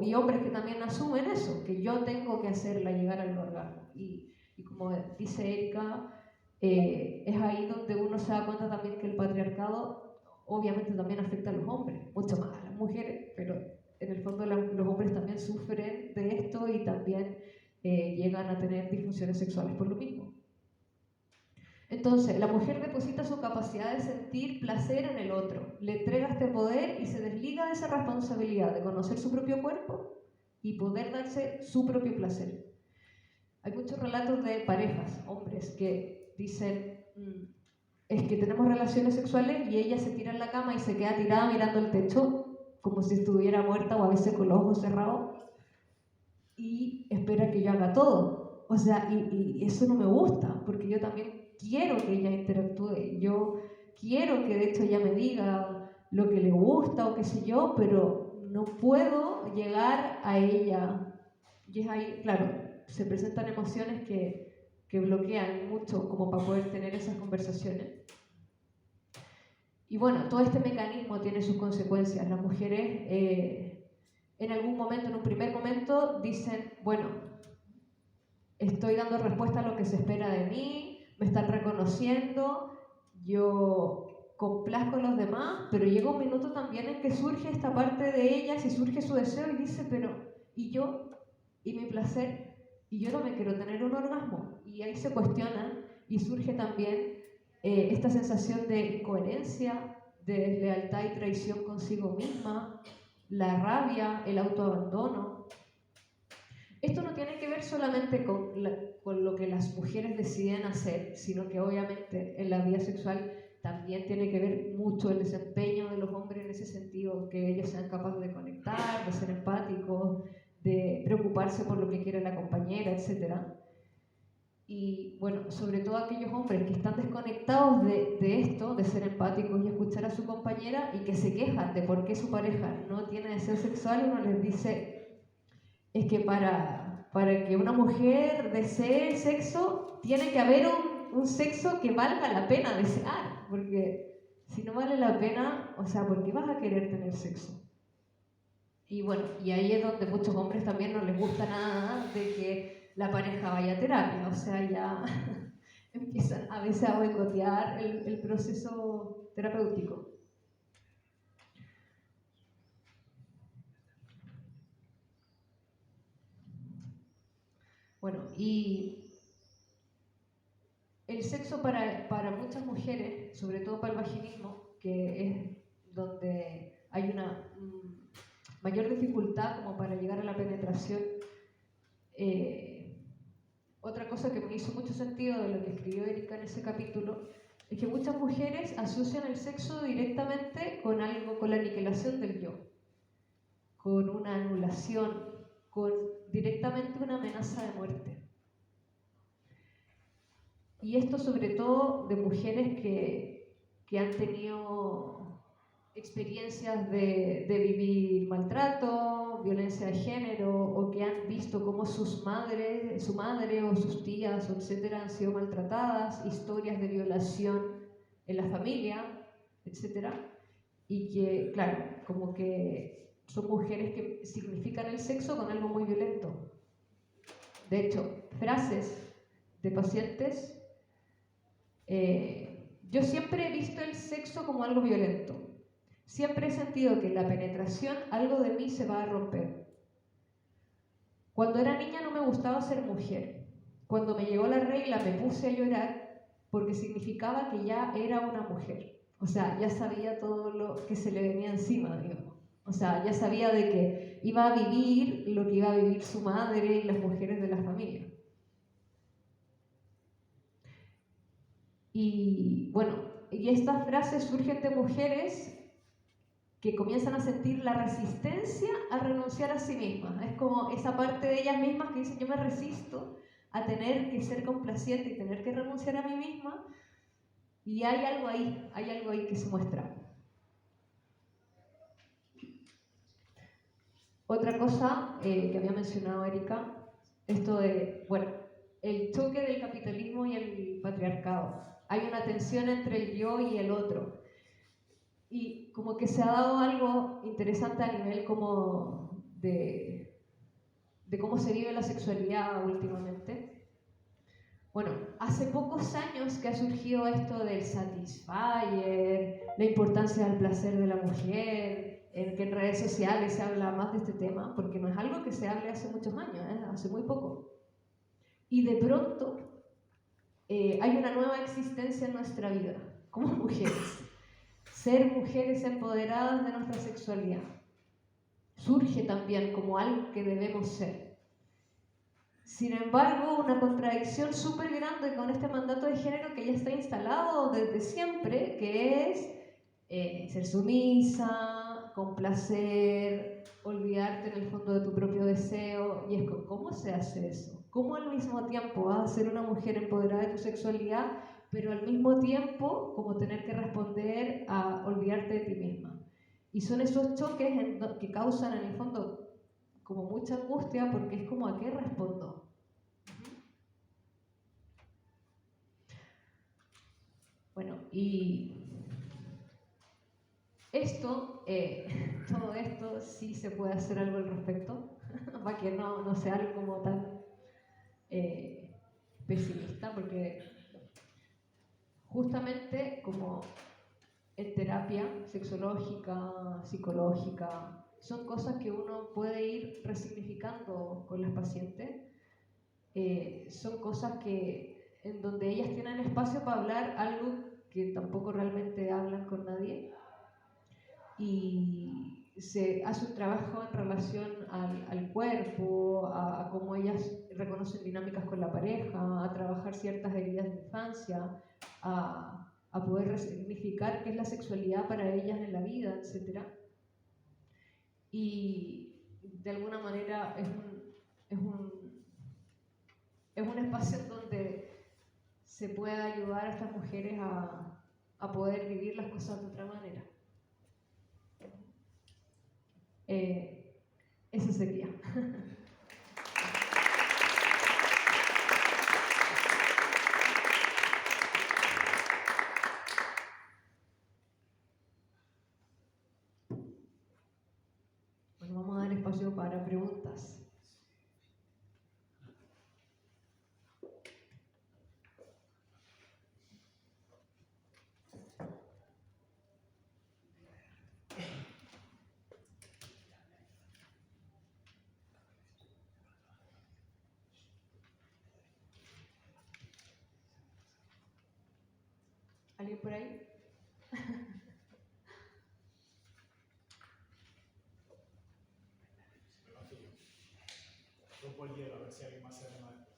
Y hombres que también asumen eso, que yo tengo que hacerla llegar al orgasmo. Y como dice Erika, es ahí donde uno se da cuenta también que el patriarcado obviamente también afecta a los hombres, mucho más a las mujeres, pero en el fondo los hombres también sufren de esto y también llegan a tener disfunciones sexuales por lo mismo. Entonces, la mujer deposita su capacidad de sentir placer en el otro, le entrega este poder y se desliga de esa responsabilidad de conocer su propio cuerpo y poder darse su propio placer. Hay muchos relatos de parejas, hombres, que dicen, es que tenemos relaciones sexuales y ella se tira en la cama y se queda tirada mirando el techo como si estuviera muerta o a veces con los ojos cerrados y espera que yo haga todo. O sea, y eso no me gusta, porque yo también quiero que ella interactúe, yo quiero que de hecho ella me diga lo que le gusta o qué sé yo, pero no puedo llegar a ella. Y es ahí, claro, se presentan emociones que bloquean mucho como para poder tener esas conversaciones. Y bueno, todo este mecanismo tiene sus consecuencias. Las mujeres en algún momento, en un primer momento, dicen, bueno, estoy dando respuesta a lo que se espera de mí, me están reconociendo, yo complazco a los demás, pero llega un minuto también en que surge esta parte de ellas y surge su deseo y dice, pero, ¿y yo? ¿Y mi placer? Y yo no me quiero tener un orgasmo. Y ahí se cuestionan y surge también esta sensación de incoherencia, de deslealtad y traición consigo misma, la rabia, el autoabandono. Esto no tiene que ver solamente con lo que las mujeres deciden hacer, sino que obviamente en la vida sexual también tiene que ver mucho el desempeño de los hombres en ese sentido, que ellos sean capaces de conectar, de ser empáticos, de preocuparse por lo que quiere la compañera, etc. Y bueno, sobre todo aquellos hombres que están desconectados de esto, de ser empáticos y escuchar a su compañera y que se quejan de por qué su pareja no tiene deseo sexual, uno les dice, es que para que una mujer desee sexo, tiene que haber un sexo que valga la pena desear, porque si no vale la pena, o sea, ¿por qué vas a querer tener sexo? Y bueno, y ahí es donde muchos hombres también no les gusta nada de que la pareja vaya a terapia, o sea, ya empiezan a veces a boicotear el proceso terapéutico. Bueno, y el sexo para muchas mujeres, sobre todo para el vaginismo, que es donde hay una mayor dificultad como para llegar a la penetración, otra cosa que me hizo mucho sentido de lo que escribió Erika en ese capítulo es que muchas mujeres asocian el sexo directamente con algo, con la aniquilación del yo, con una anulación, con directamente una amenaza de muerte. Y esto sobre todo de mujeres que han tenido experiencias de vivir maltrato, violencia de género, o que han visto cómo su madre o sus tías, etcétera, han sido maltratadas, historias de violación en la familia, etcétera, y que, claro, como que son mujeres que significan el sexo con algo muy violento. De hecho, frases de pacientes, yo siempre he visto el sexo como algo violento. Siempre he sentido que en la penetración algo de mí se va a romper. Cuando era niña no me gustaba ser mujer. Cuando me llegó la regla me puse a llorar porque significaba que ya era una mujer. O sea, ya sabía todo lo que se le venía encima, digamos. O sea, ya sabía de que iba a vivir lo que iba a vivir su madre y las mujeres de la familia. Y bueno, y estas frases surgen de mujeres que comienzan a sentir la resistencia a renunciar a sí mismas. Es como esa parte de ellas mismas que dicen, yo me resisto a tener que ser complaciente y tener que renunciar a mí misma, y hay algo ahí que se muestra. Otra cosa que había mencionado Erika, esto de, bueno, el choque del capitalismo y el patriarcado. Hay una tensión entre el yo y el otro. Y como que se ha dado algo interesante a nivel como de cómo se vive la sexualidad últimamente. Bueno, hace pocos años que ha surgido esto del satisfier, la importancia del placer de la mujer, en que en redes sociales se habla más de este tema, porque no es algo que se hable hace muchos años, hace muy poco. Y de pronto hay una nueva existencia en nuestra vida, como mujeres. Ser mujeres empoderadas de nuestra sexualidad surge también como algo que debemos ser. Sin embargo, una contradicción súper grande con este mandato de género que ya está instalado desde siempre, que es ser sumisa, complacer, olvidarte en el fondo de tu propio deseo. Y es ¿cómo se hace eso? ¿Cómo al mismo tiempo vas a ser una mujer empoderada de tu sexualidad, pero al mismo tiempo como tener que responder a olvidarte de ti misma? Y son esos choques que causan en el fondo como mucha angustia, porque es como ¿a qué respondo? Bueno, y todo esto sí se puede hacer algo al respecto, para que no sea algo como tan pesimista, porque justamente como en terapia sexológica, psicológica, son cosas que uno puede ir resignificando con las pacientes, son cosas en donde ellas tienen espacio para hablar algo que tampoco realmente hablan con nadie, y se hace un trabajo en relación al cuerpo, a cómo ellas reconocen dinámicas con la pareja, a trabajar ciertas heridas de infancia, a poder resignificar qué es la sexualidad para ellas en la vida, etc. Y de alguna manera es un espacio en donde se puede ayudar a estas mujeres a poder vivir las cosas de otra manera. Eso sería. Bueno, vamos a dar espacio para preguntas. ¿Alguien por ahí? Rompo el hielo, a ver si alguien más se anima después.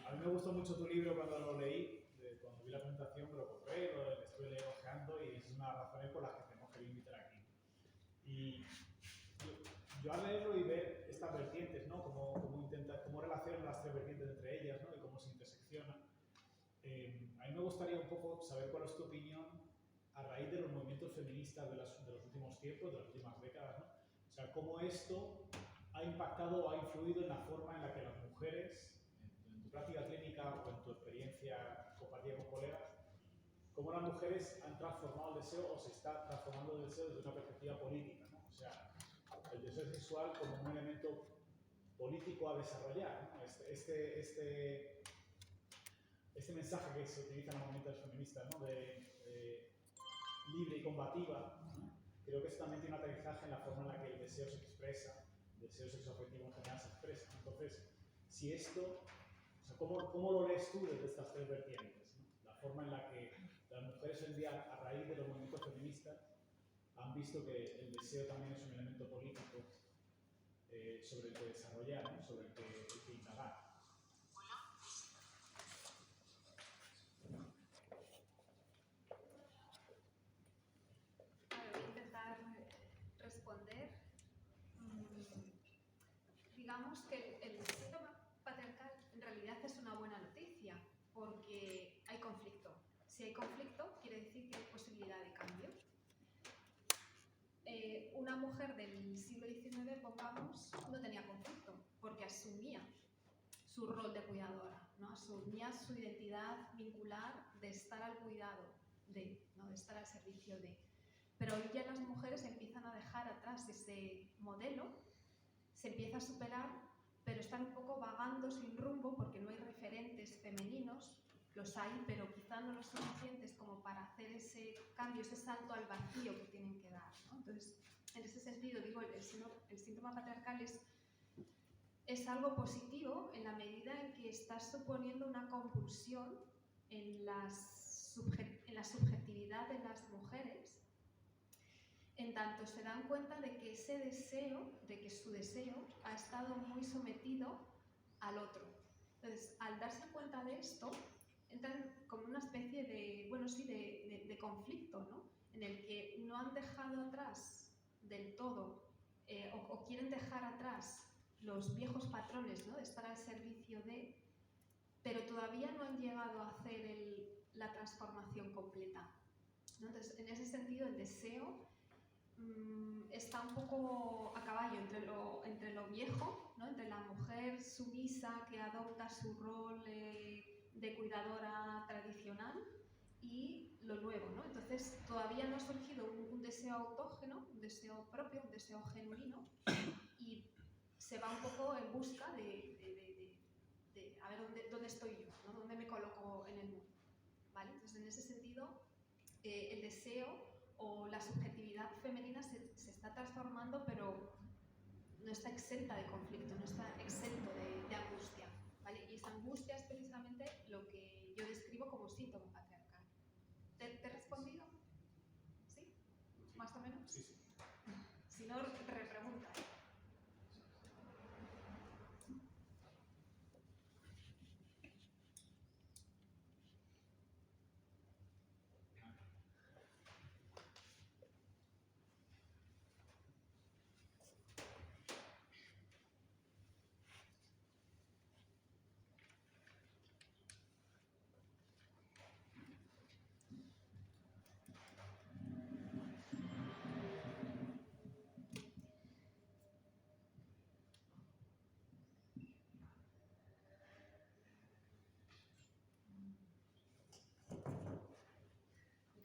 A mí me gustó mucho tu libro cuando lo leí, cuando vi la presentación me lo compré, lo estuve hojeando y es una de las razones por las que tenemos que invitar aquí. Y yo al leerlo y ver estas vertientes, ¿no? Cómo relacionan las tres vertientes entre ellas, ¿no? Y cómo se interseccionan. A mí me gustaría un poco saber cuál es tu opinión a raíz de los movimientos feministas de los últimos tiempos, de las últimas décadas, ¿no? O sea, cómo esto ha impactado o ha influido en la forma en la que las mujeres, en tu práctica clínica o en tu experiencia compartida con colegas, cómo las mujeres han transformado el deseo o se está transformando el deseo desde una perspectiva política, ¿no? O sea, el deseo sexual como un elemento político a desarrollar, ¿no? Este mensaje que se utiliza en los movimientos feministas, ¿no? de libre y combativa, ¿no? Creo que eso también tiene un aterrizaje en la forma en la que el deseo se expresa, el deseo sexoafectivo en general se expresa. Entonces, si esto, o sea, ¿cómo lo lees tú desde estas tres vertientes, ¿no? La forma en la que las mujeres hoy en día, a raíz de los movimientos feministas, han visto que el deseo también es un elemento político sobre el que desarrollar, ¿no? Sobre el que indagar. Voy a intentar responder. Digamos que el síndrome patriarcal en realidad es una buena noticia porque hay conflicto. Si hay conflicto, quiere decir que hay posibilidad de cambio. Una mujer del siglo XIX, pongamos, no tenía conflicto porque asumía su rol de cuidadora, ¿no? Asumía su identidad vincular de estar al cuidado de, ¿no? De estar al servicio de. Pero hoy ya las mujeres empiezan a dejar atrás ese modelo, se empieza a superar, pero están un poco vagando sin rumbo porque no hay referentes femeninos, los hay, pero quizá no lo suficientes como para hacer ese cambio, ese salto al vacío que tienen que dar, ¿no? Entonces, en ese sentido, digo, el síntoma patriarcal es algo positivo en la medida en que está suponiendo una compulsión en la subjetividad de las mujeres, en tanto se dan cuenta de que ese deseo, de que su deseo ha estado muy sometido al otro. Entonces, al darse cuenta de esto, entran como una especie de, bueno, sí, de conflicto, ¿no? En el que no han dejado atrás del todo o quieren dejar atrás los viejos patrones, ¿no? De estar al servicio de, pero todavía no han llegado a hacer la transformación completa, ¿no? Entonces, en ese sentido, el deseo está un poco a caballo entre lo viejo, ¿no? Entre la mujer sumisa que adopta su rol de cuidadora tradicional y lo nuevo, ¿no? Entonces, todavía no ha surgido un deseo autógeno, un deseo propio, un deseo genuino, y se va un poco en busca de a ver dónde estoy yo, ¿no? ¿Dónde me coloco en el mundo? ¿Vale? Entonces, en ese sentido, el deseo o la subjetividad femenina se está transformando, pero no está exenta de conflicto, no está exento de angustia, ¿vale? Y esa angustia es precisamente lo que yo describo como síntoma patriarcal. ¿Te he respondido? ¿Sí? ¿Más o menos? Sí, sí. Si no, repregunta.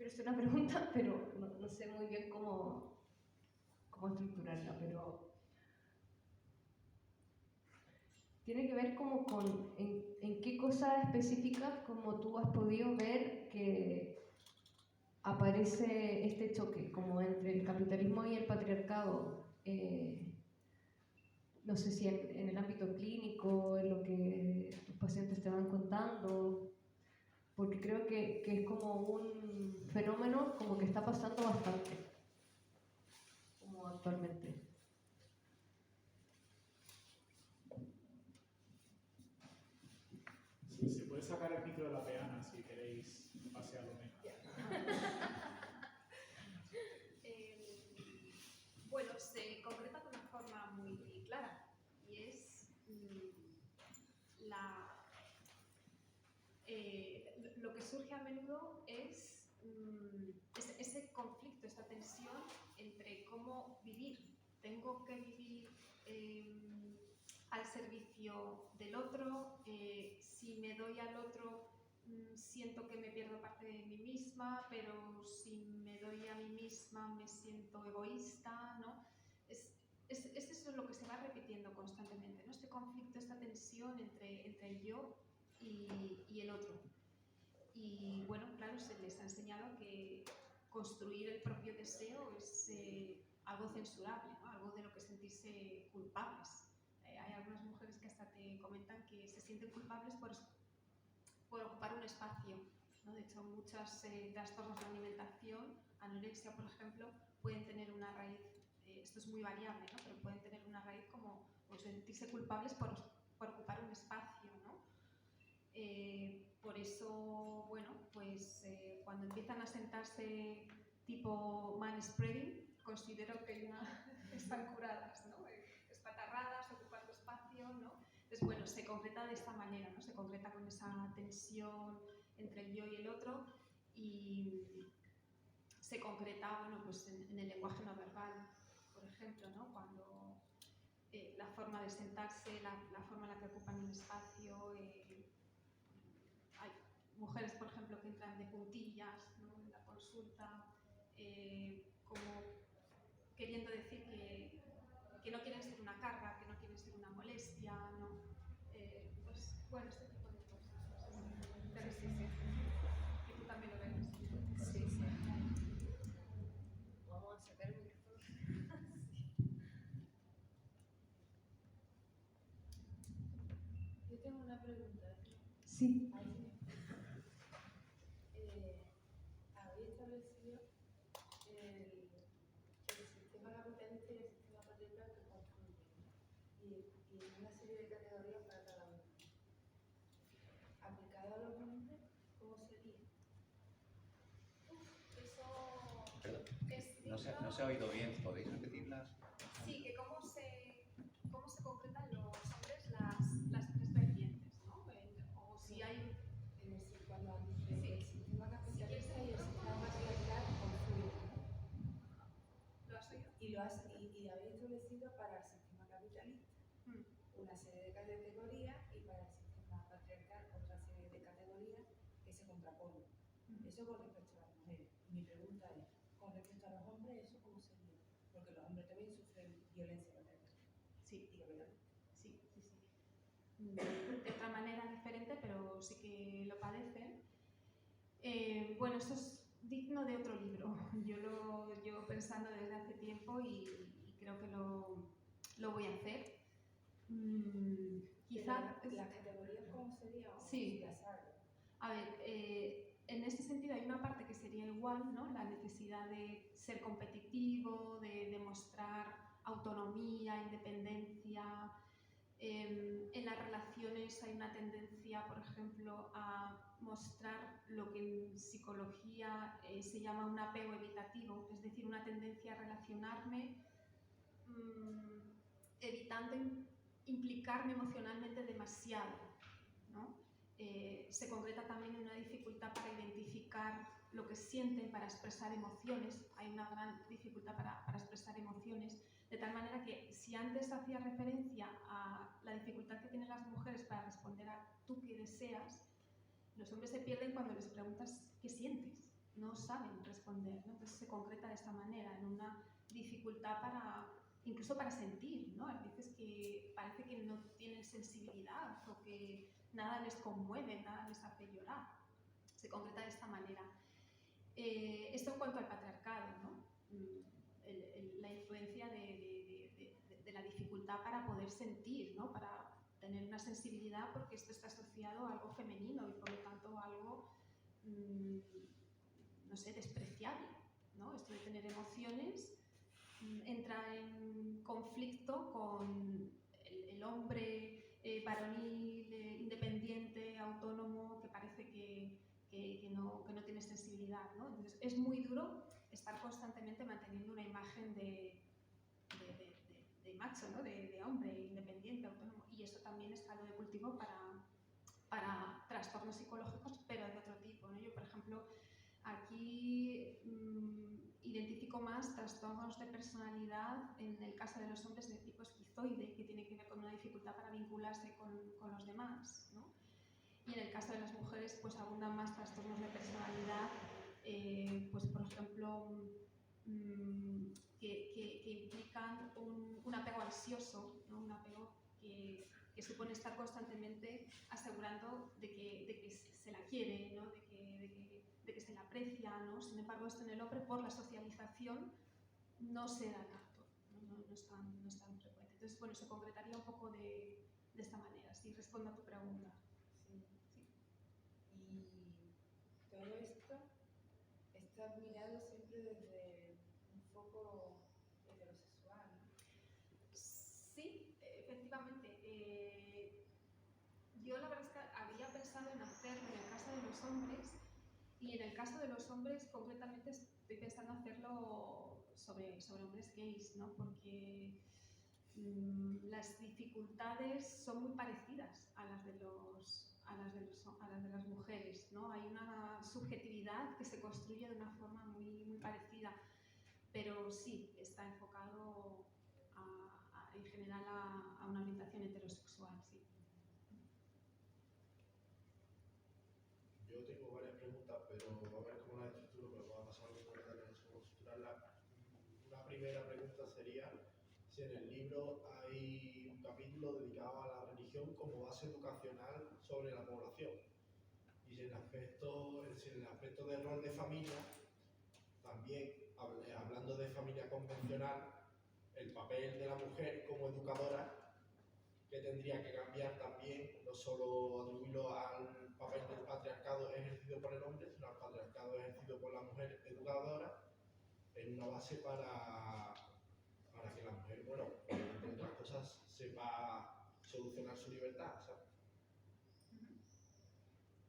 quiero hacer una pregunta, pero no sé muy bien cómo estructurarla, pero tiene que ver como con en qué cosas específicas como tú has podido ver que aparece este choque, como entre el capitalismo y el patriarcado. No sé si en el ámbito clínico, en lo que tus pacientes te van contando, porque creo que es como un fenómeno como que está pasando bastante, como actualmente. Sí, se puede sacar el micro de la peana si queréis pasearlo menos. Bueno, se concreta de una forma muy clara y es lo que surge a menudo es ese conflicto, esta tensión entre cómo vivir. Tengo que vivir al servicio del otro, si me doy al otro siento que me pierdo parte de mí misma, pero si me doy a mí misma me siento egoísta, ¿no? Es eso lo que se va repitiendo constantemente, ¿no? Este conflicto, esta tensión entre el yo y el otro. Y bueno, claro, se les ha enseñado que construir el propio deseo es algo censurable, ¿no? Algo de lo que sentirse culpables. Hay algunas mujeres que hasta te comentan que se sienten culpables por ocupar un espacio, ¿no? De hecho, muchos trastornos de alimentación, anorexia, por ejemplo, pueden tener una raíz, esto es muy variable, ¿no? Pero pueden tener una raíz como sentirse culpables por ocupar un espacio, ¿no? Por eso, bueno, pues cuando empiezan a sentarse tipo manspreading, considero que están curadas, ¿no? Espatarradas, ocupando espacio, ¿no? Entonces, bueno, se concreta de esta manera, ¿no? Se concreta con esa tensión entre el yo y el otro y se concreta, bueno, pues en el lenguaje no verbal, por ejemplo, ¿no? Cuando la forma de sentarse, la forma en la que ocupan un espacio, hay mujeres, por ejemplo, que entran de puntillas, ¿no? En la consulta, como queriendo decir que no quieren ser una carga, que no quieren ser una molestia, ¿no? Pues bueno, este tipo de cosas. Sí. Que tú también lo ves. Sí, sí. Vamos a sacar el micrófono. Yo tengo una pregunta. Sí. Habéis establecido el sistema capitalista y el sistema patriarcal que confluyen y una serie de categorías para cada uno. ¿Aplicado a los hombres, cómo sería? Eso Perdón, es no se ha oído bien, ¿podéis repetirlas? Sí, que cómo se concretan los hombres las tres vertientes, ¿no? O si hay... Cuando el sistema capitalista y el sistema patriarcal confluyen, ¿no? ¿Lo has oído? Y habéis establecido para el sistema capitalista una serie de categorías y para el sistema patriarcal otra serie de categorías que se contraponen. Eso con respecto a las mujeres. Mi pregunta es, con respecto a los hombres, ¿eso cómo sería? Porque los hombres también sufren violencia patriarcal. Sí, Digo, ¿verdad? sí. De otra manera diferente, pero sí que lo padecen. Bueno, esto es digno de otro libro. Yo lo llevo pensando desde hace tiempo y creo que lo voy a hacer. Quizá... ¿Las categorías cómo serían? Sí. A ver, en este sentido hay una parte que sería igual, ¿no? La necesidad de ser competitivo, de demostrar autonomía, independencia. En las relaciones hay una tendencia, por ejemplo, a mostrar lo que en psicología se llama un apego evitativo, es decir, una tendencia a relacionarme evitando implicarme emocionalmente demasiado, ¿no? Se concreta también en una dificultad para identificar lo que sienten, para expresar emociones. Hay una gran dificultad para expresar emociones, de tal manera que si antes hacía referencia a la dificultad que tienen las mujeres para responder a tú qué deseas, los hombres se pierden cuando les preguntas qué sientes. no saben responder, ¿no? Entonces se concreta de esta manera, en una dificultad incluso para sentir, ¿no? Hay veces que parece que no tienen sensibilidad o que nada les conmueve, nada les hace llorar. Se concreta de esta manera. Esto en cuanto al patriarcado, ¿no? La influencia de la dificultad para poder sentir, ¿no? Para tener una sensibilidad, porque esto está asociado a algo femenino y por lo tanto a algo, no sé, despreciable, ¿no? Esto de tener emociones entra en conflicto con el hombre varonil, independiente, autónomo, que parece que no tiene sensibilidad, ¿no? Entonces es muy duro estar constantemente manteniendo una imagen de macho, ¿no? De hombre independiente, autónomo, y eso también es caldo de cultivo para trastornos psicológicos, pero de otro tipo, ¿no? Yo, por ejemplo, aquí identifico más trastornos de personalidad en el caso de los hombres de tipo esquizoide, que tiene que ver con una dificultad para vincularse con los demás, ¿no? Y en el caso de las mujeres, pues abundan más trastornos de personalidad, pues por ejemplo, que implican un apego ansioso, ¿no? Un apego que supone estar constantemente asegurando de que se la quiere, ¿no? de que se la aprecia, ¿no? Sin embargo, esto en el hombre, por la socialización, no se da tanto, no es tan frecuente. Entonces, bueno, se concretaría un poco de esta manera, si respondo a tu pregunta. Sí. Y todo esto está mirado siempre desde un foco heterosexual, ¿no? Sí, efectivamente. Yo la verdad es que había pensado en hacerlo en el caso de los hombres, y en el caso de los hombres concretamente estoy pensando hacerlo sobre hombres gays, ¿no? Porque las dificultades son muy parecidas a las de las mujeres, ¿no? Hay una subjetividad que se construye de una forma muy parecida, pero sí está enfocado en general a una orientación heterosexual, sí. Yo tengo varias preguntas, pero a ver cómo las estructuro, pero va a pasar algo por darle, no sé cómo estructurarla. Una primera pregunta sería si en el libro hay un capítulo dedicado a la religión como base educacional sobre la población. Y si en el aspecto del rol de familia, también hablando de familia convencional, el papel de la mujer como educadora, que tendría que cambiar también, no solo atribuirlo al papel del patriarcado ejercido por el hombre, sino al patriarcado ejercido por la mujer educadora, en una base para que la mujer, bueno, entre otras cosas, sepa solucionar su libertad, ¿sabes?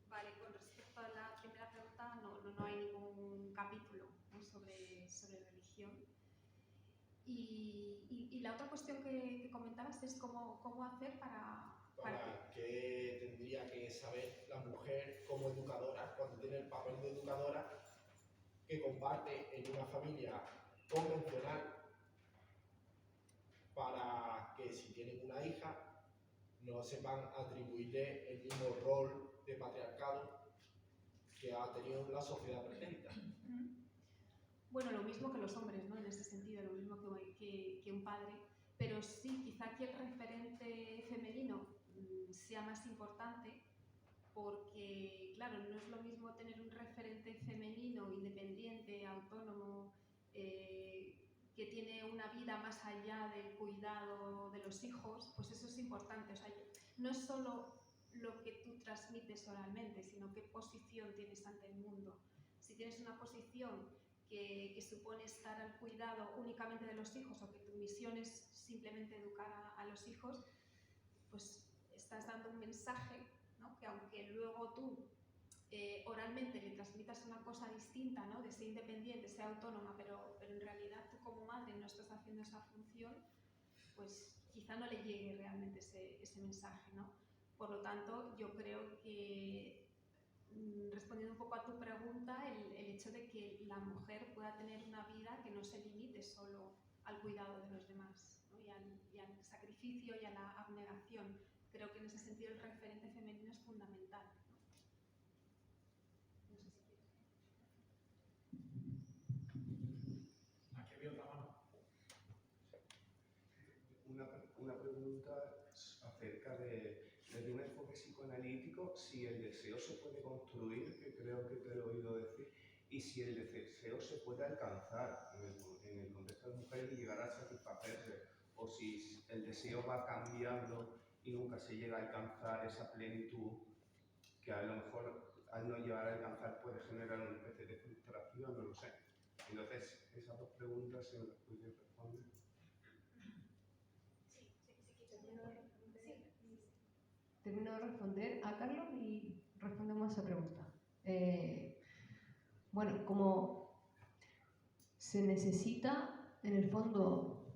Vale, con respecto a la primera pregunta, no hay ningún capítulo, ¿no? sobre religión. Y la otra cuestión que comentabas es cómo hacer para qué tendría que saber la mujer como educadora, cuando tiene el papel de educadora, que comparte en una familia convencional, para que si tienen una hija no sepan atribuirle el mismo rol de patriarcado que ha tenido la sociedad pretérita. Bueno, lo mismo que los hombres, ¿no? En ese sentido, lo mismo que un padre, pero sí, quizá que el referente femenino sea más importante, porque, claro, no es lo mismo tener un referente femenino independiente, autónomo, que tiene una vida más allá del cuidado de los hijos, pues eso es importante. O sea, no es solo lo que tú transmites oralmente, sino qué posición tienes ante el mundo. Si tienes una posición que supone estar al cuidado únicamente de los hijos, o que tu misión es simplemente educar a los hijos, pues estás dando un mensaje, ¿no? Que aunque luego tú oralmente le transmitas una cosa distinta, ¿no? De ser independiente, ser autónoma, pero en realidad tú como madre no estás haciendo esa función, pues quizá no le llegue realmente ese mensaje, ¿no? Por lo tanto, yo creo que, respondiendo un poco a tu pregunta, el hecho de que la mujer pueda tener una vida que no se limite solo al cuidado de los demás, ¿no? y al sacrificio y a la abnegación. Creo que en ese sentido el referente femenino es fundamental, ¿no? No sé si quieres. pregunta acerca de, desde un enfoque psicoanalítico, si el deseo se puede construir, que creo que te lo he oído decir, y si el deseo se puede alcanzar en el contexto de mujeres y llegar a satisfacerse, o si el deseo va cambiando y nunca se llega a alcanzar esa plenitud que a lo mejor al no llegar a alcanzar puede generar una especie de frustración, no lo sé. Entonces, esas dos preguntas se me las pueden responder. Termino de responder a Carlos y respondemos a esa pregunta. Bueno, como se necesita, en el fondo,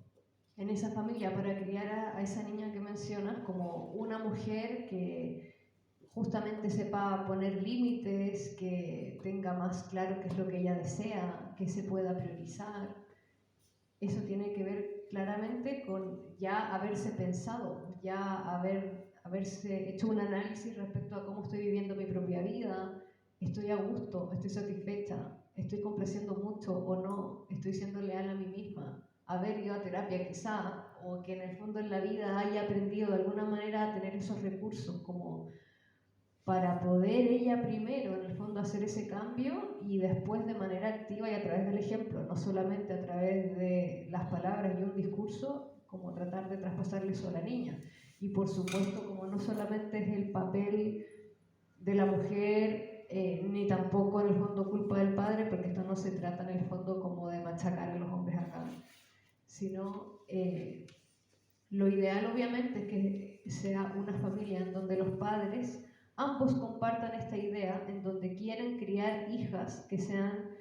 en esa familia para criar a esa niña que mencionas, como una mujer que justamente sepa poner límites, que tenga más claro qué es lo que ella desea, que se pueda priorizar. Eso tiene que ver claramente con ya haberse pensado, ya haberse hecho un análisis respecto a cómo estoy viviendo mi propia vida, estoy a gusto, estoy satisfecha, estoy complaciendo mucho o no, estoy siendo leal a mí misma, haber ido a terapia quizá, o que en el fondo en la vida haya aprendido de alguna manera a tener esos recursos como para poder ella primero en el fondo hacer ese cambio y después de manera activa y a través del ejemplo, no solamente a través de las palabras y un discurso, como tratar de traspasarle eso a la niña. Y por supuesto, como no solamente es el papel de la mujer, ni tampoco en el fondo culpa del padre, porque esto no se trata en el fondo como de machacar a los hombres acá, sino lo ideal obviamente es que sea una familia en donde los padres ambos compartan esta idea, en donde quieren criar hijas que sean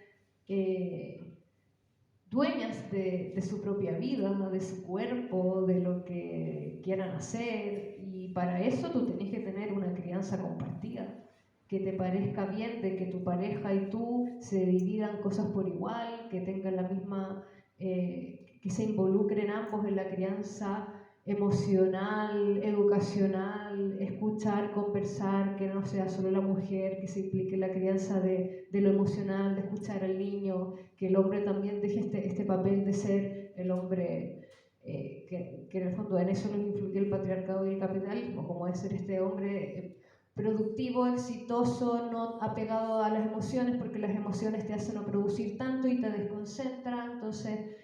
dueñas de su propia vida, de su cuerpo, de lo que quieran hacer, y para eso tú tenés que tener una crianza compartida, que te parezca bien de que tu pareja y tú se dividan cosas por igual, que tengan la misma, que se involucren ambos en la crianza emocional, educacional, escuchar, conversar, que no sea solo la mujer, que se implique en la crianza de lo emocional, de escuchar al niño, que el hombre también deje este papel de ser el hombre, que en el fondo en eso nos influye el patriarcado y el capitalismo, como es ser este hombre productivo, exitoso, no apegado a las emociones, porque las emociones te hacen no producir tanto y te desconcentran, entonces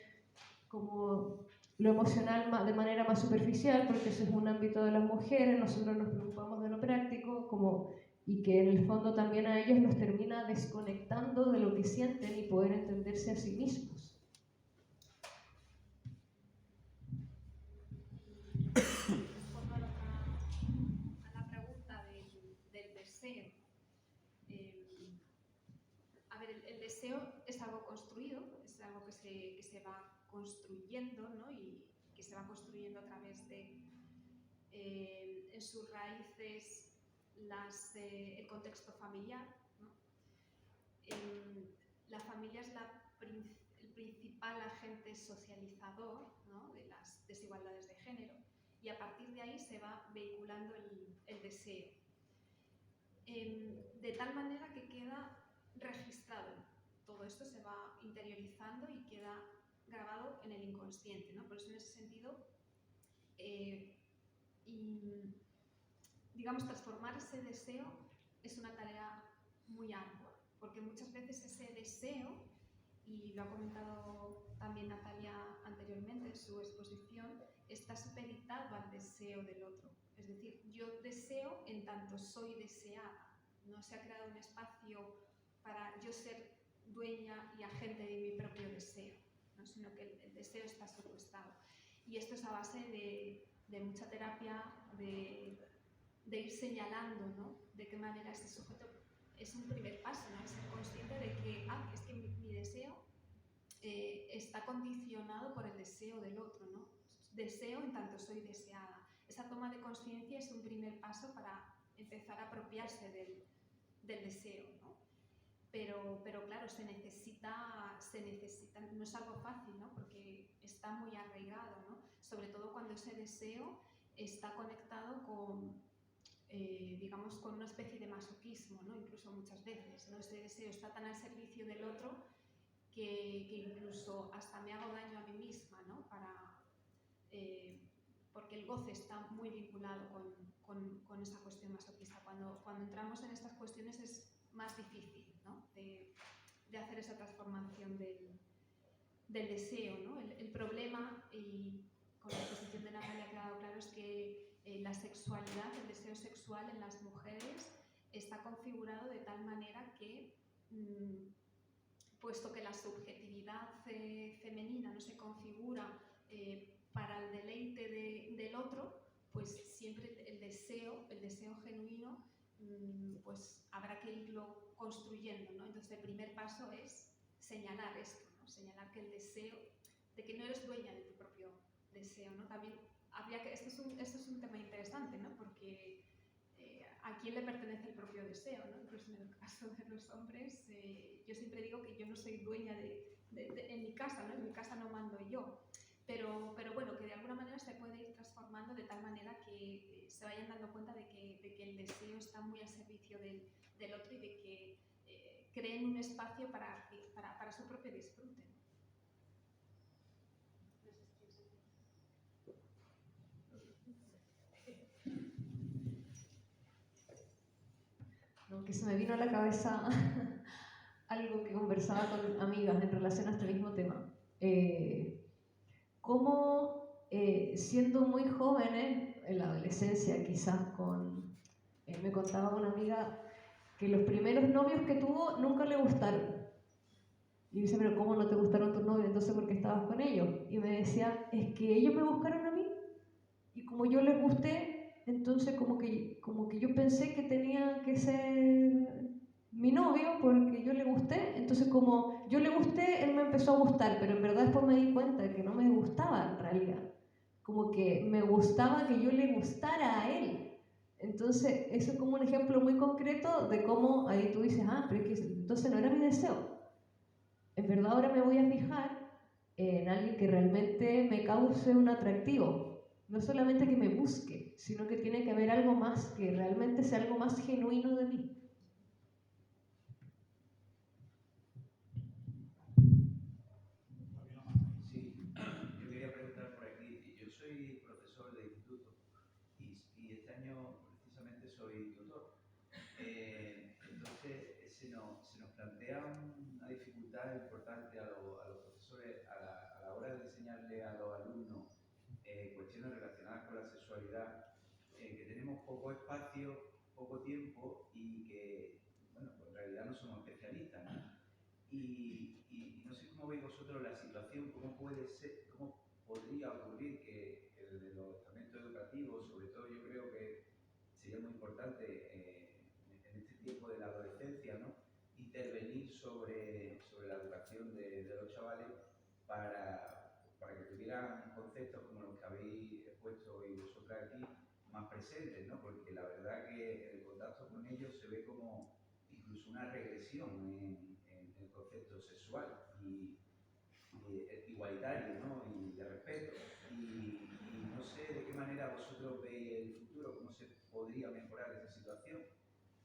como lo emocional de manera más superficial, porque eso es un ámbito de las mujeres, nosotros nos preocupamos de lo práctico, y que en el fondo también a ellos los termina desconectando de lo que sienten y poder entenderse a sí mismos. Respondo a la pregunta del deseo. A ver, el deseo es algo construido, es algo que se va construyendo, ¿no? Y que se va construyendo a través de, en sus raíces, el contexto familiar, ¿no? La familia es el principal agente socializador, ¿no? De las desigualdades de género, y a partir de ahí se va vehiculando el deseo. De tal manera que queda registrado. Todo esto se va interiorizando y queda grabado en el inconsciente, ¿no? Por eso, en ese sentido, digamos, transformar ese deseo es una tarea muy ardua, porque muchas veces ese deseo, y lo ha comentado también Natalia anteriormente en su exposición, está supeditado al deseo del otro. Es decir, yo deseo en tanto soy deseada. No se ha creado un espacio para yo ser dueña y agente de mi propio deseo, ¿no? Sino que el deseo está supuestado. Y esto es a base de mucha terapia, de ir señalando, ¿no? De qué manera este sujeto es un primer paso, ¿no? Es ser consciente de que, es que mi deseo está condicionado por el deseo del otro, ¿no? Deseo en tanto soy deseada. Esa toma de conciencia es un primer paso para empezar a apropiarse del deseo, ¿no? Pero claro, se necesita, no es algo fácil, ¿no? Porque está muy arraigado, ¿no? Sobre todo cuando ese deseo está conectado con, digamos, con una especie de masoquismo, ¿no? Incluso muchas veces, ¿no? Ese deseo está tan al servicio del otro que incluso hasta me hago daño a mí misma, ¿no? porque el goce está muy vinculado con esa cuestión masoquista. Cuando entramos en estas cuestiones es más difícil, ¿no? de hacer esa transformación del deseo, ¿no? El problema, y con la exposición de Natalia ha quedado claro, es que la sexualidad, el deseo sexual en las mujeres está configurado de tal manera que, puesto que la subjetividad femenina no se configura para el deleite del otro, pues siempre el deseo genuino, pues habrá que irlo construyendo, ¿no? Entonces el primer paso es señalar esto, ¿no? Señalar que el deseo, de que no eres dueña de tu propio deseo, ¿no? También habría que, esto es un tema interesante, ¿no? Porque ¿a quién le pertenece el propio deseo, ¿no? Incluso en el caso de los hombres, yo siempre digo que yo no soy dueña en mi casa, ¿no? En mi casa no mando yo. Pero bueno, que de alguna manera se puede ir transformando de tal manera que se vayan dando cuenta de que el deseo está muy al servicio del otro y de que creen un espacio para su propio disfrute. No, que se me vino a la cabeza algo que conversaba con amigas en relación a este mismo tema. Cómo siendo muy jóvenes, en la adolescencia quizás, me contaba una amiga que los primeros novios que tuvo nunca le gustaron. Y dice, pero ¿cómo no te gustaron tus novios? Entonces, ¿por qué estabas con ellos? Y me decía, es que ellos me buscaron a mí y como yo les gusté, entonces como que yo pensé que tenía que ser mi novio porque yo le gusté, entonces como yo le gusté, él me empezó a gustar, pero en verdad después me di cuenta de que no me gustaba en realidad, como que me gustaba que yo le gustara a él. Entonces eso es como un ejemplo muy concreto de cómo ahí tú dices, pero es que entonces no era mi deseo. En verdad ahora me voy a fijar en alguien que realmente me cause un atractivo, no solamente que me busque, sino que tiene que haber algo más, que realmente sea algo más genuino de mí. Sí, yo quería preguntar por aquí. Yo soy profesor de instituto y este año precisamente soy tutor. Entonces se nos plantea una dificultad importante a los profesores a la hora de enseñarle a los alumnos cuestiones relacionadas con la sexualidad, que tenemos poco espacio, poco tiempo y que, bueno, pues en realidad no somos especialistas, ¿no? Y no sé cómo veis vosotros la situación, cómo podría ocurrir que desde los estamentos educativos, sobre todo yo creo que sería muy importante en este tiempo de la adolescencia, ¿no? Intervenir sobre la educación de los chavales para que tuvieran conceptos como los que habéis expuesto hoy vosotras aquí más presentes, ¿no? Porque la verdad que el contacto con ellos se ve como incluso una regresión en el concepto sexual y igualitario, ¿no? Y de respeto. Y no sé de qué manera vosotros veis el futuro, cómo se podría mejorar esa situación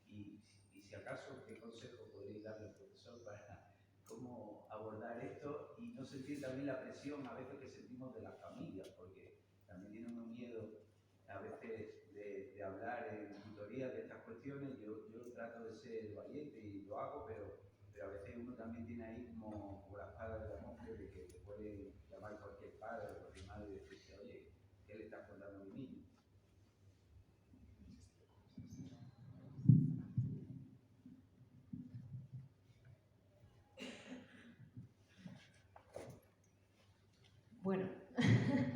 y si acaso qué consejo podríais darle al profesor para cómo abordar esto y no sentir también la presión a veces que sentimos de las familias, porque también tienen un miedo a veces de hablar en tutorías de estas cuestiones. Yo trato de ser valiente y lo hago, pero a veces uno también tiene ahí como la espada de Damocles de que te puede llamar cualquier padre o cualquier madre y decirte, oye, ¿qué le estás contando a mi niño? Bueno,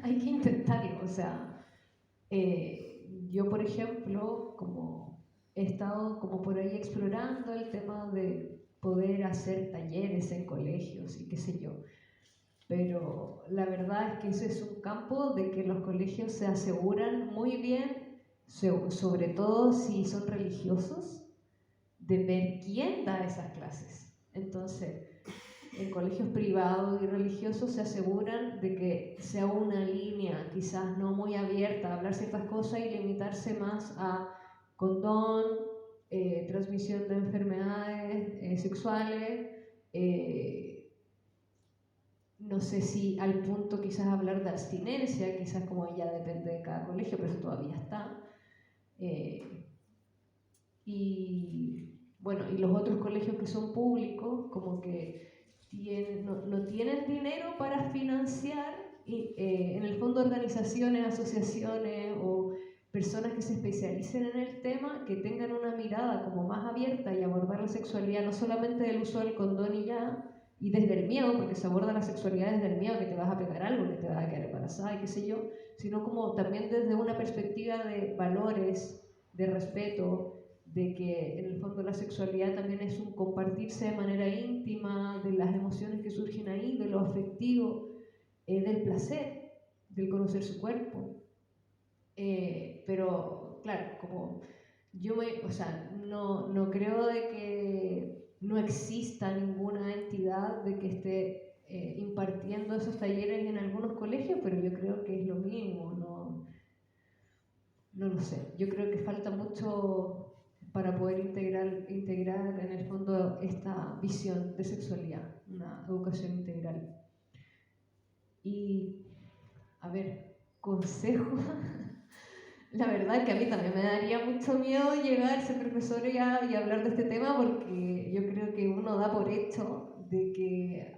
hay que intentarlo, o sea, yo por ejemplo, como he estado como por ahí explorando el tema de poder hacer talleres en colegios y qué sé yo, pero la verdad es que ese es un campo de que los colegios se aseguran muy bien, sobre todo si son religiosos, de ver quién da esas clases. Entonces, en colegios privados y religiosos se aseguran de que sea una línea quizás no muy abierta a hablar ciertas cosas y limitarse más a condón, transmisión de enfermedades sexuales, no sé si al punto quizás hablar de abstinencia, quizás como ya depende de cada colegio, pero eso todavía está. Y bueno, y los otros colegios que son públicos, como que no tienen dinero para financiar en el fondo organizaciones, asociaciones o personas que se especialicen en el tema, que tengan una mirada como más abierta y abordar la sexualidad no solamente del uso del condón y ya, y desde el miedo, porque se aborda la sexualidad desde el miedo, que te vas a pegar algo, que te vas a quedar embarazada y qué sé yo, sino como también desde una perspectiva de valores, de respeto, de que en el fondo la sexualidad también es un compartirse de manera íntima, de las emociones que surgen ahí, de lo afectivo, del placer, del conocer su cuerpo. Pero claro, como o sea, no creo de que no exista ninguna entidad de que esté impartiendo esos talleres en algunos colegios, pero yo creo que es lo mínimo, no lo sé. Yo creo que falta mucho para poder integrar en el fondo esta visión de sexualidad, una educación integral. Y, a ver, consejo. La verdad que a mí también me daría mucho miedo llegar, ser profesora y hablar de este tema, porque yo creo que uno da por hecho de que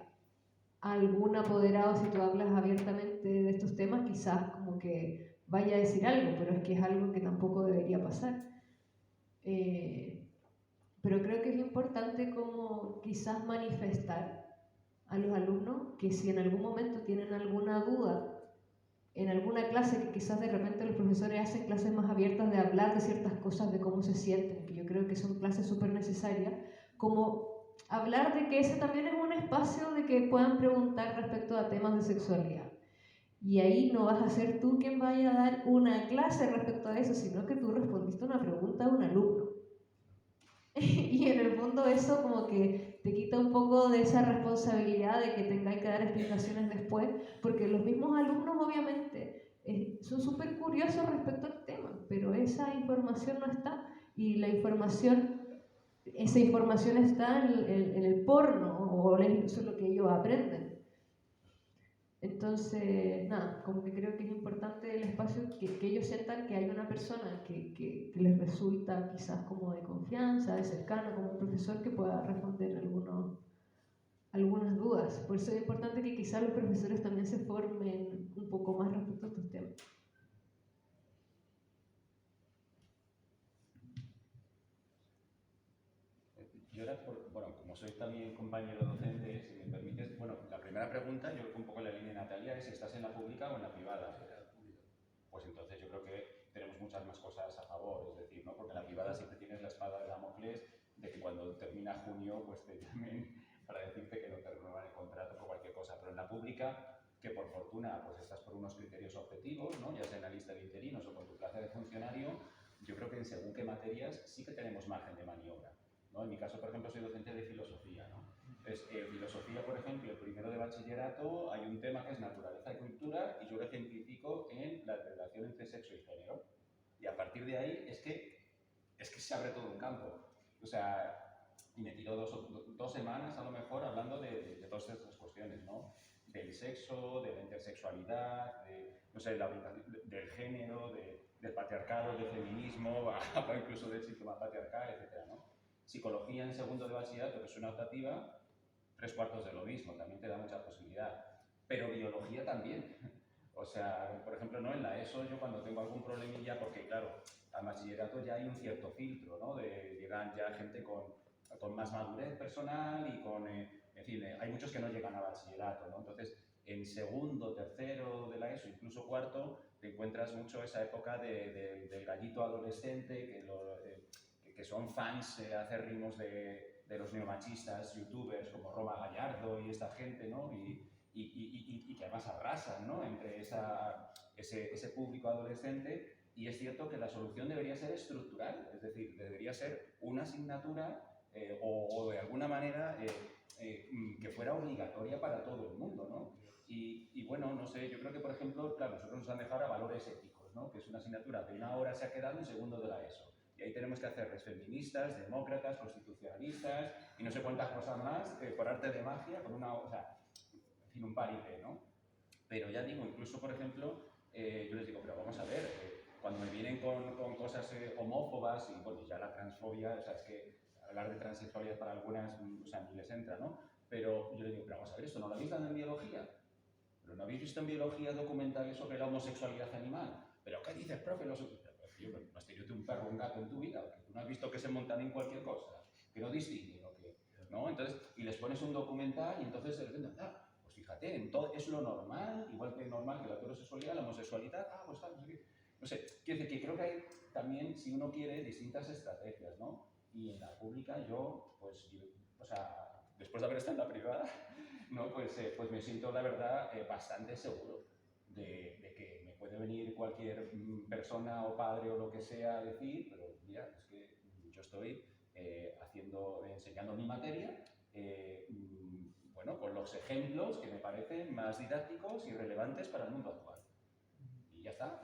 algún apoderado, si tú hablas abiertamente de estos temas, quizás como que vaya a decir algo, pero es que es algo que tampoco debería pasar. Pero creo que es importante como quizás manifestar a los alumnos que si en algún momento tienen alguna duda en alguna clase, que quizás de repente los profesores hacen clases más abiertas de hablar de ciertas cosas, de cómo se sienten, que yo creo que son clases súper necesarias, como hablar de que ese también es un espacio de que puedan preguntar respecto a temas de sexualidad. Y ahí no vas a ser tú quien vaya a dar una clase respecto a eso, sino que tú respondiste una pregunta a un alumno. Y en el fondo eso como que te quita un poco de esa responsabilidad de que tengáis que dar explicaciones después, porque los mismos alumnos obviamente son súper curiosos respecto al tema, pero esa información no está, y esa información está en el porno, o eso es lo que ellos aprenden. Entonces, nada, como que creo que es importante el espacio que ellos sientan que hay una persona que les resulta quizás como de confianza, de cercano, como un profesor que pueda responder algunas dudas. Por eso es importante que quizás los profesores también se formen un poco más respecto a estos temas. Yo era, bueno, como soy también compañero docente, si me permites, bueno, la primera pregunta, yo creo que un poco en la línea de Natalia, es si estás en la pública o en la privada. Pues entonces yo creo que tenemos muchas más cosas a favor, es decir, ¿no? Porque en la privada siempre tienes la espada de Damocles de que cuando termina junio pues te llamen para decirte que no te renuevan el contrato por cualquier cosa, pero en la pública, que por fortuna pues estás por unos criterios objetivos, ¿no? Ya sea en la lista de interinos o con tu plaza de funcionario, yo creo que en según qué materias sí que tenemos margen de maniobra, ¿no? En mi caso, por ejemplo, soy docente de filosofía, ¿no? Entonces, filosofía, por ejemplo, el primero de bachillerato, hay un tema que es naturaleza y cultura, y yo lo ejemplifico en la relación entre sexo y género. Y a partir de ahí es que se abre todo un campo. O sea, y me tiro dos semanas a lo mejor hablando de todas estas cuestiones, ¿no? Del sexo, de la intersexualidad, no sé, del género, del patriarcado, del feminismo, incluso del sistema patriarcal, etc., ¿no? Psicología en segundo de bachillerato, que es una optativa, 3/4 de lo mismo, también te da mucha posibilidad. Pero biología también. O sea, por ejemplo, ¿no? En la ESO yo cuando tengo algún problemilla, porque claro, al bachillerato ya hay un cierto filtro, ¿no? Llegan ya gente con más madurez personal y en fin, hay muchos que no llegan a bachillerato, ¿no? Entonces, en segundo, tercero de la ESO, incluso cuarto, te encuentras mucho esa época del gallito adolescente, que son fans acérrimos de los neomachistas, youtubers como Roma Gallardo y esta gente, ¿no? Y que además arrasan, ¿no? Entre ese público adolescente. Y es cierto que la solución debería ser estructural, es decir, debería ser una asignatura o de alguna manera que fuera obligatoria para todo el mundo, ¿no? Y bueno, no sé, yo creo que, por ejemplo, claro, nosotros nos han dejado a valores éticos, ¿no? Que es una asignatura de 1 hora se ha quedado en segundo de la ESO. Y ahí tenemos que hacerles feministas, demócratas, constitucionalistas y no sé cuántas cosas más por arte de magia, o sea, en sin un paripé, ¿no? Pero ya digo, incluso, por ejemplo, yo les digo, pero vamos a ver, cuando me vienen con cosas homófobas, y bueno, ya la transfobia, o sea, es que hablar de transexualidad para algunas, o sea, ni les entra, ¿no? Pero yo les digo, pero vamos a ver, ¿esto no lo habéis dado en biología? ¿Pero no habéis visto en biología documentales sobre la homosexualidad animal? ¿Pero qué dices, profe? ¿No has tenido un perro o un gato en tu vida? ¿Que tú no has visto que se montan en cualquier cosa? ¿Que no distinguen o qué? ¿No? Entonces, y les pones un documental y entonces de repente, pues fíjate, es lo normal, igual que normal que la heterosexualidad, la homosexualidad, pues tal, no sé qué. No sé, quiero decir que creo que hay también, si uno quiere, distintas estrategias, ¿no? Y en la pública o sea, después de haber estado en la privada, ¿no? Pues me siento, la verdad, bastante seguro de que me puede venir cualquier persona o padre o lo que sea a decir, pero mira, es que yo estoy enseñando mi materia, bueno, con los ejemplos que me parecen más didácticos y relevantes para el mundo actual. Y ya está.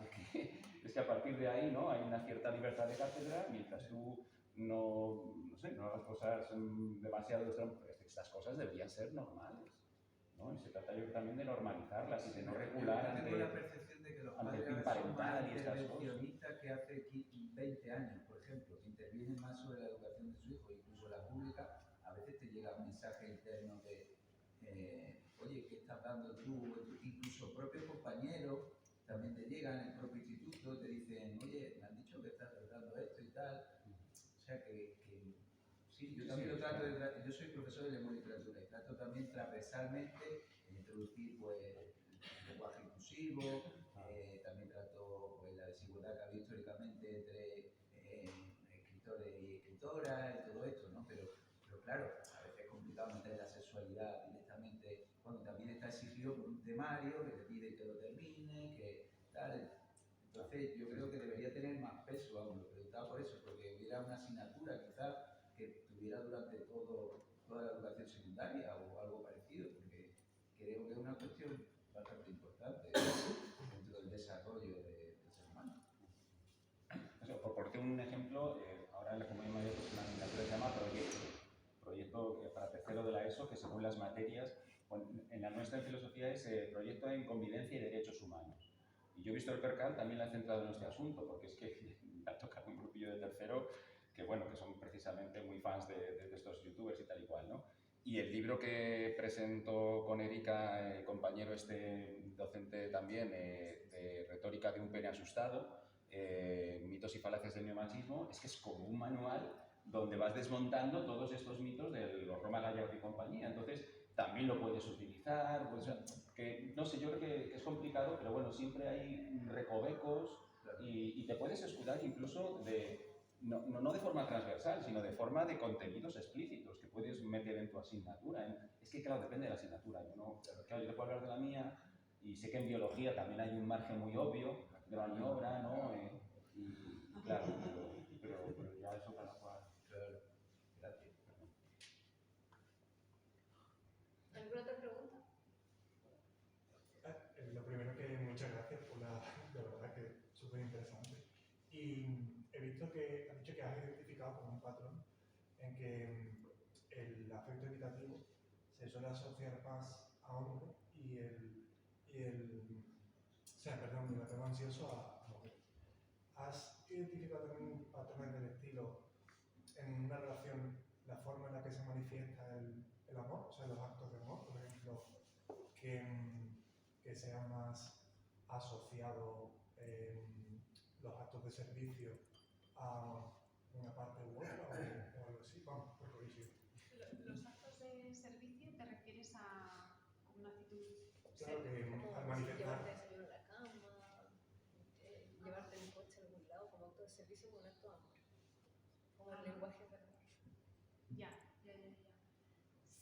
Es que a partir de ahí, ¿no? Hay una cierta libertad de cátedra, mientras tú no hagas cosas demasiado extremas. Estas cosas deberían ser normales, ¿no? Y se trata yo también de normalizarlas y de no regular tengo la percepción de que los padres el ahora son más parental y estas cosas. intervencionistas que hace 20 años, por ejemplo, que intervienen más sobre la educación de su hijo, incluso la pública. A veces te llega un mensaje interno de oye, ¿qué estás dando tú? Incluso propios compañeros también te llegan, el propio instituto, te dicen, oye, me han dicho que estás tratando esto y tal. O sea que sí, yo también lo trato yo soy profesor de lengua y literatura y trato también transversalmente de introducir pues, el lenguaje inclusivo, también trato pues, la desigualdad que ha habido históricamente entre escritores y escritoras y todo esto, ¿no? Pero claro, a veces es complicado meter la sexualidad directamente cuando también está exigido por un temario que te pide que lo termine, que tal. Entonces yo creo que debería tener más peso, vamos, lo preguntaba por eso, porque hubiera una asignatura quizás que tuviera durante toda la educación secundaria o algo parecido, porque creo que es una cuestión bastante importante dentro del desarrollo del ser humano. Por ponerte un ejemplo, ahora en la Comunidad de Madrid una asignatura que se llama proyecto para tercero de la ESO, que según las materias, en la nuestra en filosofía es proyecto en convivencia y derechos humanos. Y yo he visto el percal, también la he centrado en este asunto, porque es que me ha tocado un grupillo de tercero que, bueno, que son precisamente muy fans de estos youtubers y tal y cual, ¿no? Y el libro que presentó con Erika, el compañero docente también, de retórica de un pene asustado, mitos y falacias del neomachismo, es que es como un manual donde vas desmontando todos estos mitos de los Roma Gallardo y compañía. Entonces, también lo puedes utilizar, que no sé, yo creo que es complicado, pero bueno, siempre hay recovecos y te puedes escudar incluso no de forma transversal, sino de forma de contenidos explícitos que puedes meter en tu asignatura. Es que, claro, depende de la asignatura. Claro, yo te puedo hablar de la mía y sé que en biología también hay un margen muy obvio de maniobra, ¿no? Y claro, pero ya eso cada cual. Claro, gracias. ¿Alguna otra pregunta? Lo primero que muchas gracias por de verdad que es súper interesante. Y he visto que has dicho que has identificado como un patrón en que el afecto equitativo se suele asociar más a hombre y el apego ansioso a mujer. ¿Has identificado también patrones del estilo en una relación, la forma en la que se manifiesta el amor, o sea, los actos de amor, por ejemplo, que sea más asociado los actos de servicio a una parte u otra o algo así? Vamos, por curiosidad. ¿Los actos de servicio te refieres a una actitud? Claro que al manifestar. Llevarte desayuno a la cama, llevarte en coche a algún lado, como acto de servicio, como un acto de amor. Como el lenguaje verbal. Ya.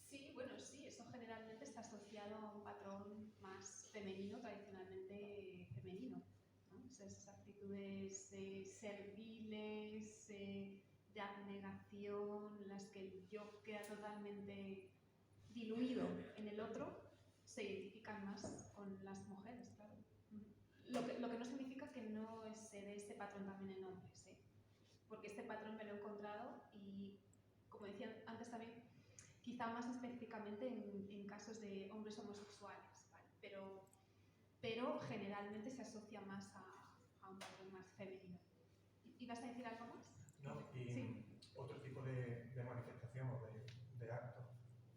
Sí, bueno, sí, eso generalmente está asociado a un patrón más femenino, tradicionalmente femenino, ¿no? Esas actitudes serviles, de abnegación, las que el yo queda totalmente diluido en el otro, se identifican más con las mujeres, claro. Lo que no significa que no se dé este patrón también en hombres, porque este patrón me lo he encontrado y, como decía antes también, quizá más específicamente en casos de hombres homosexuales, ¿vale? Pero generalmente se asocia más a un patrón más femenino. ¿Ibas a decir algo más? No, y sí. Otro tipo de manifestación o de acto,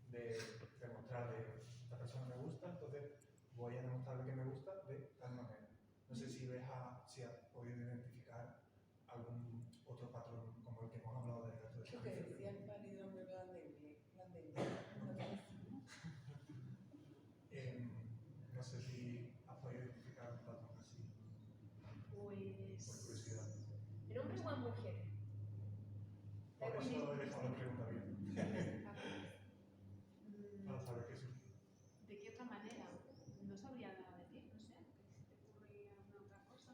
de demostrar de esta persona me gusta, entonces voy a demostrarle que me gusta de tal manera. No sé si si has podido identificar algún otro patrón como el que hemos hablado del acto de Lo que decía el marido me no sé si has podido identificar un patrón así. Pues... Por curiosidad. ¿En hombres o en mujeres? Por eso he dejado la pregunta abierta. Mm, Para saber qué surge. ¿De qué otra manera? No sabría nada de ti, no sé. ¿Se te ocurre alguna otra cosa?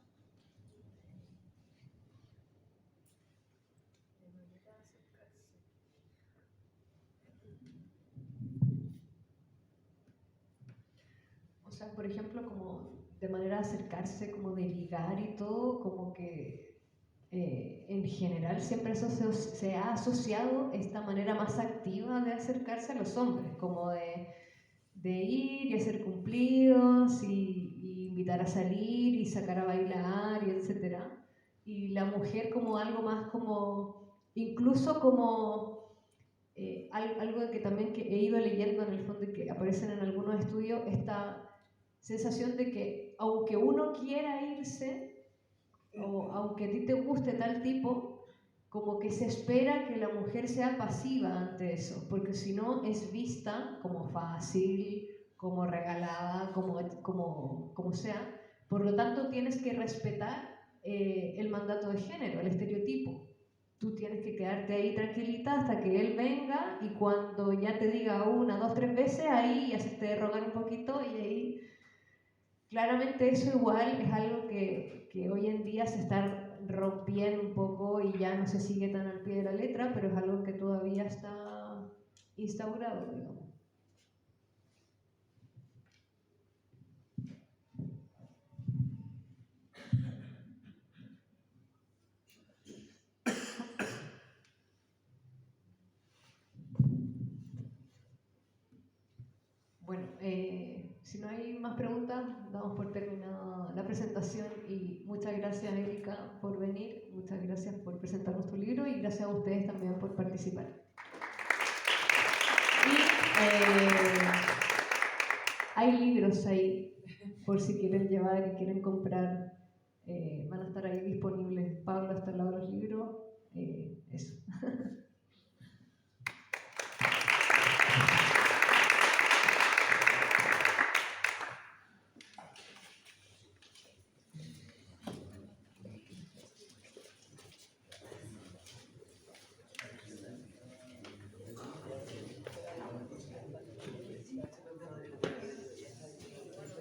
De manera de acercarse. O sea, por ejemplo, como de manera de acercarse, como de ligar y todo, como que en general siempre eso se ha asociado esta manera más activa de acercarse a los hombres, como de ir y hacer cumplidos y invitar a salir y sacar a bailar y etcétera. Y la mujer como algo más como, incluso como algo que también que he ido leyendo en el fondo y que aparecen en algunos estudios, esta sensación de que aunque uno quiera irse, o aunque a ti te guste tal tipo, como que se espera que la mujer sea pasiva ante eso, porque si no es vista como fácil, como regalada, como sea. Por lo tanto, tienes que respetar el mandato de género, el estereotipo. Tú tienes que quedarte ahí tranquilita hasta que él venga y cuando ya te diga 1, 2, 3 veces, ahí hacerte rogar un poquito y ahí... Claramente eso igual es algo que hoy en día se está rompiendo un poco y ya no se sigue tan al pie de la letra, pero es algo que todavía está instaurado, digamos. Bueno, si no hay más preguntas, damos por terminada la presentación y muchas gracias, Erika, por venir, muchas gracias por presentarnos tu libro y gracias a ustedes también por participar. Y hay libros ahí, por si quieren llevar y quieren comprar, van a estar ahí disponibles. Pablo está al lado de los libros, eso.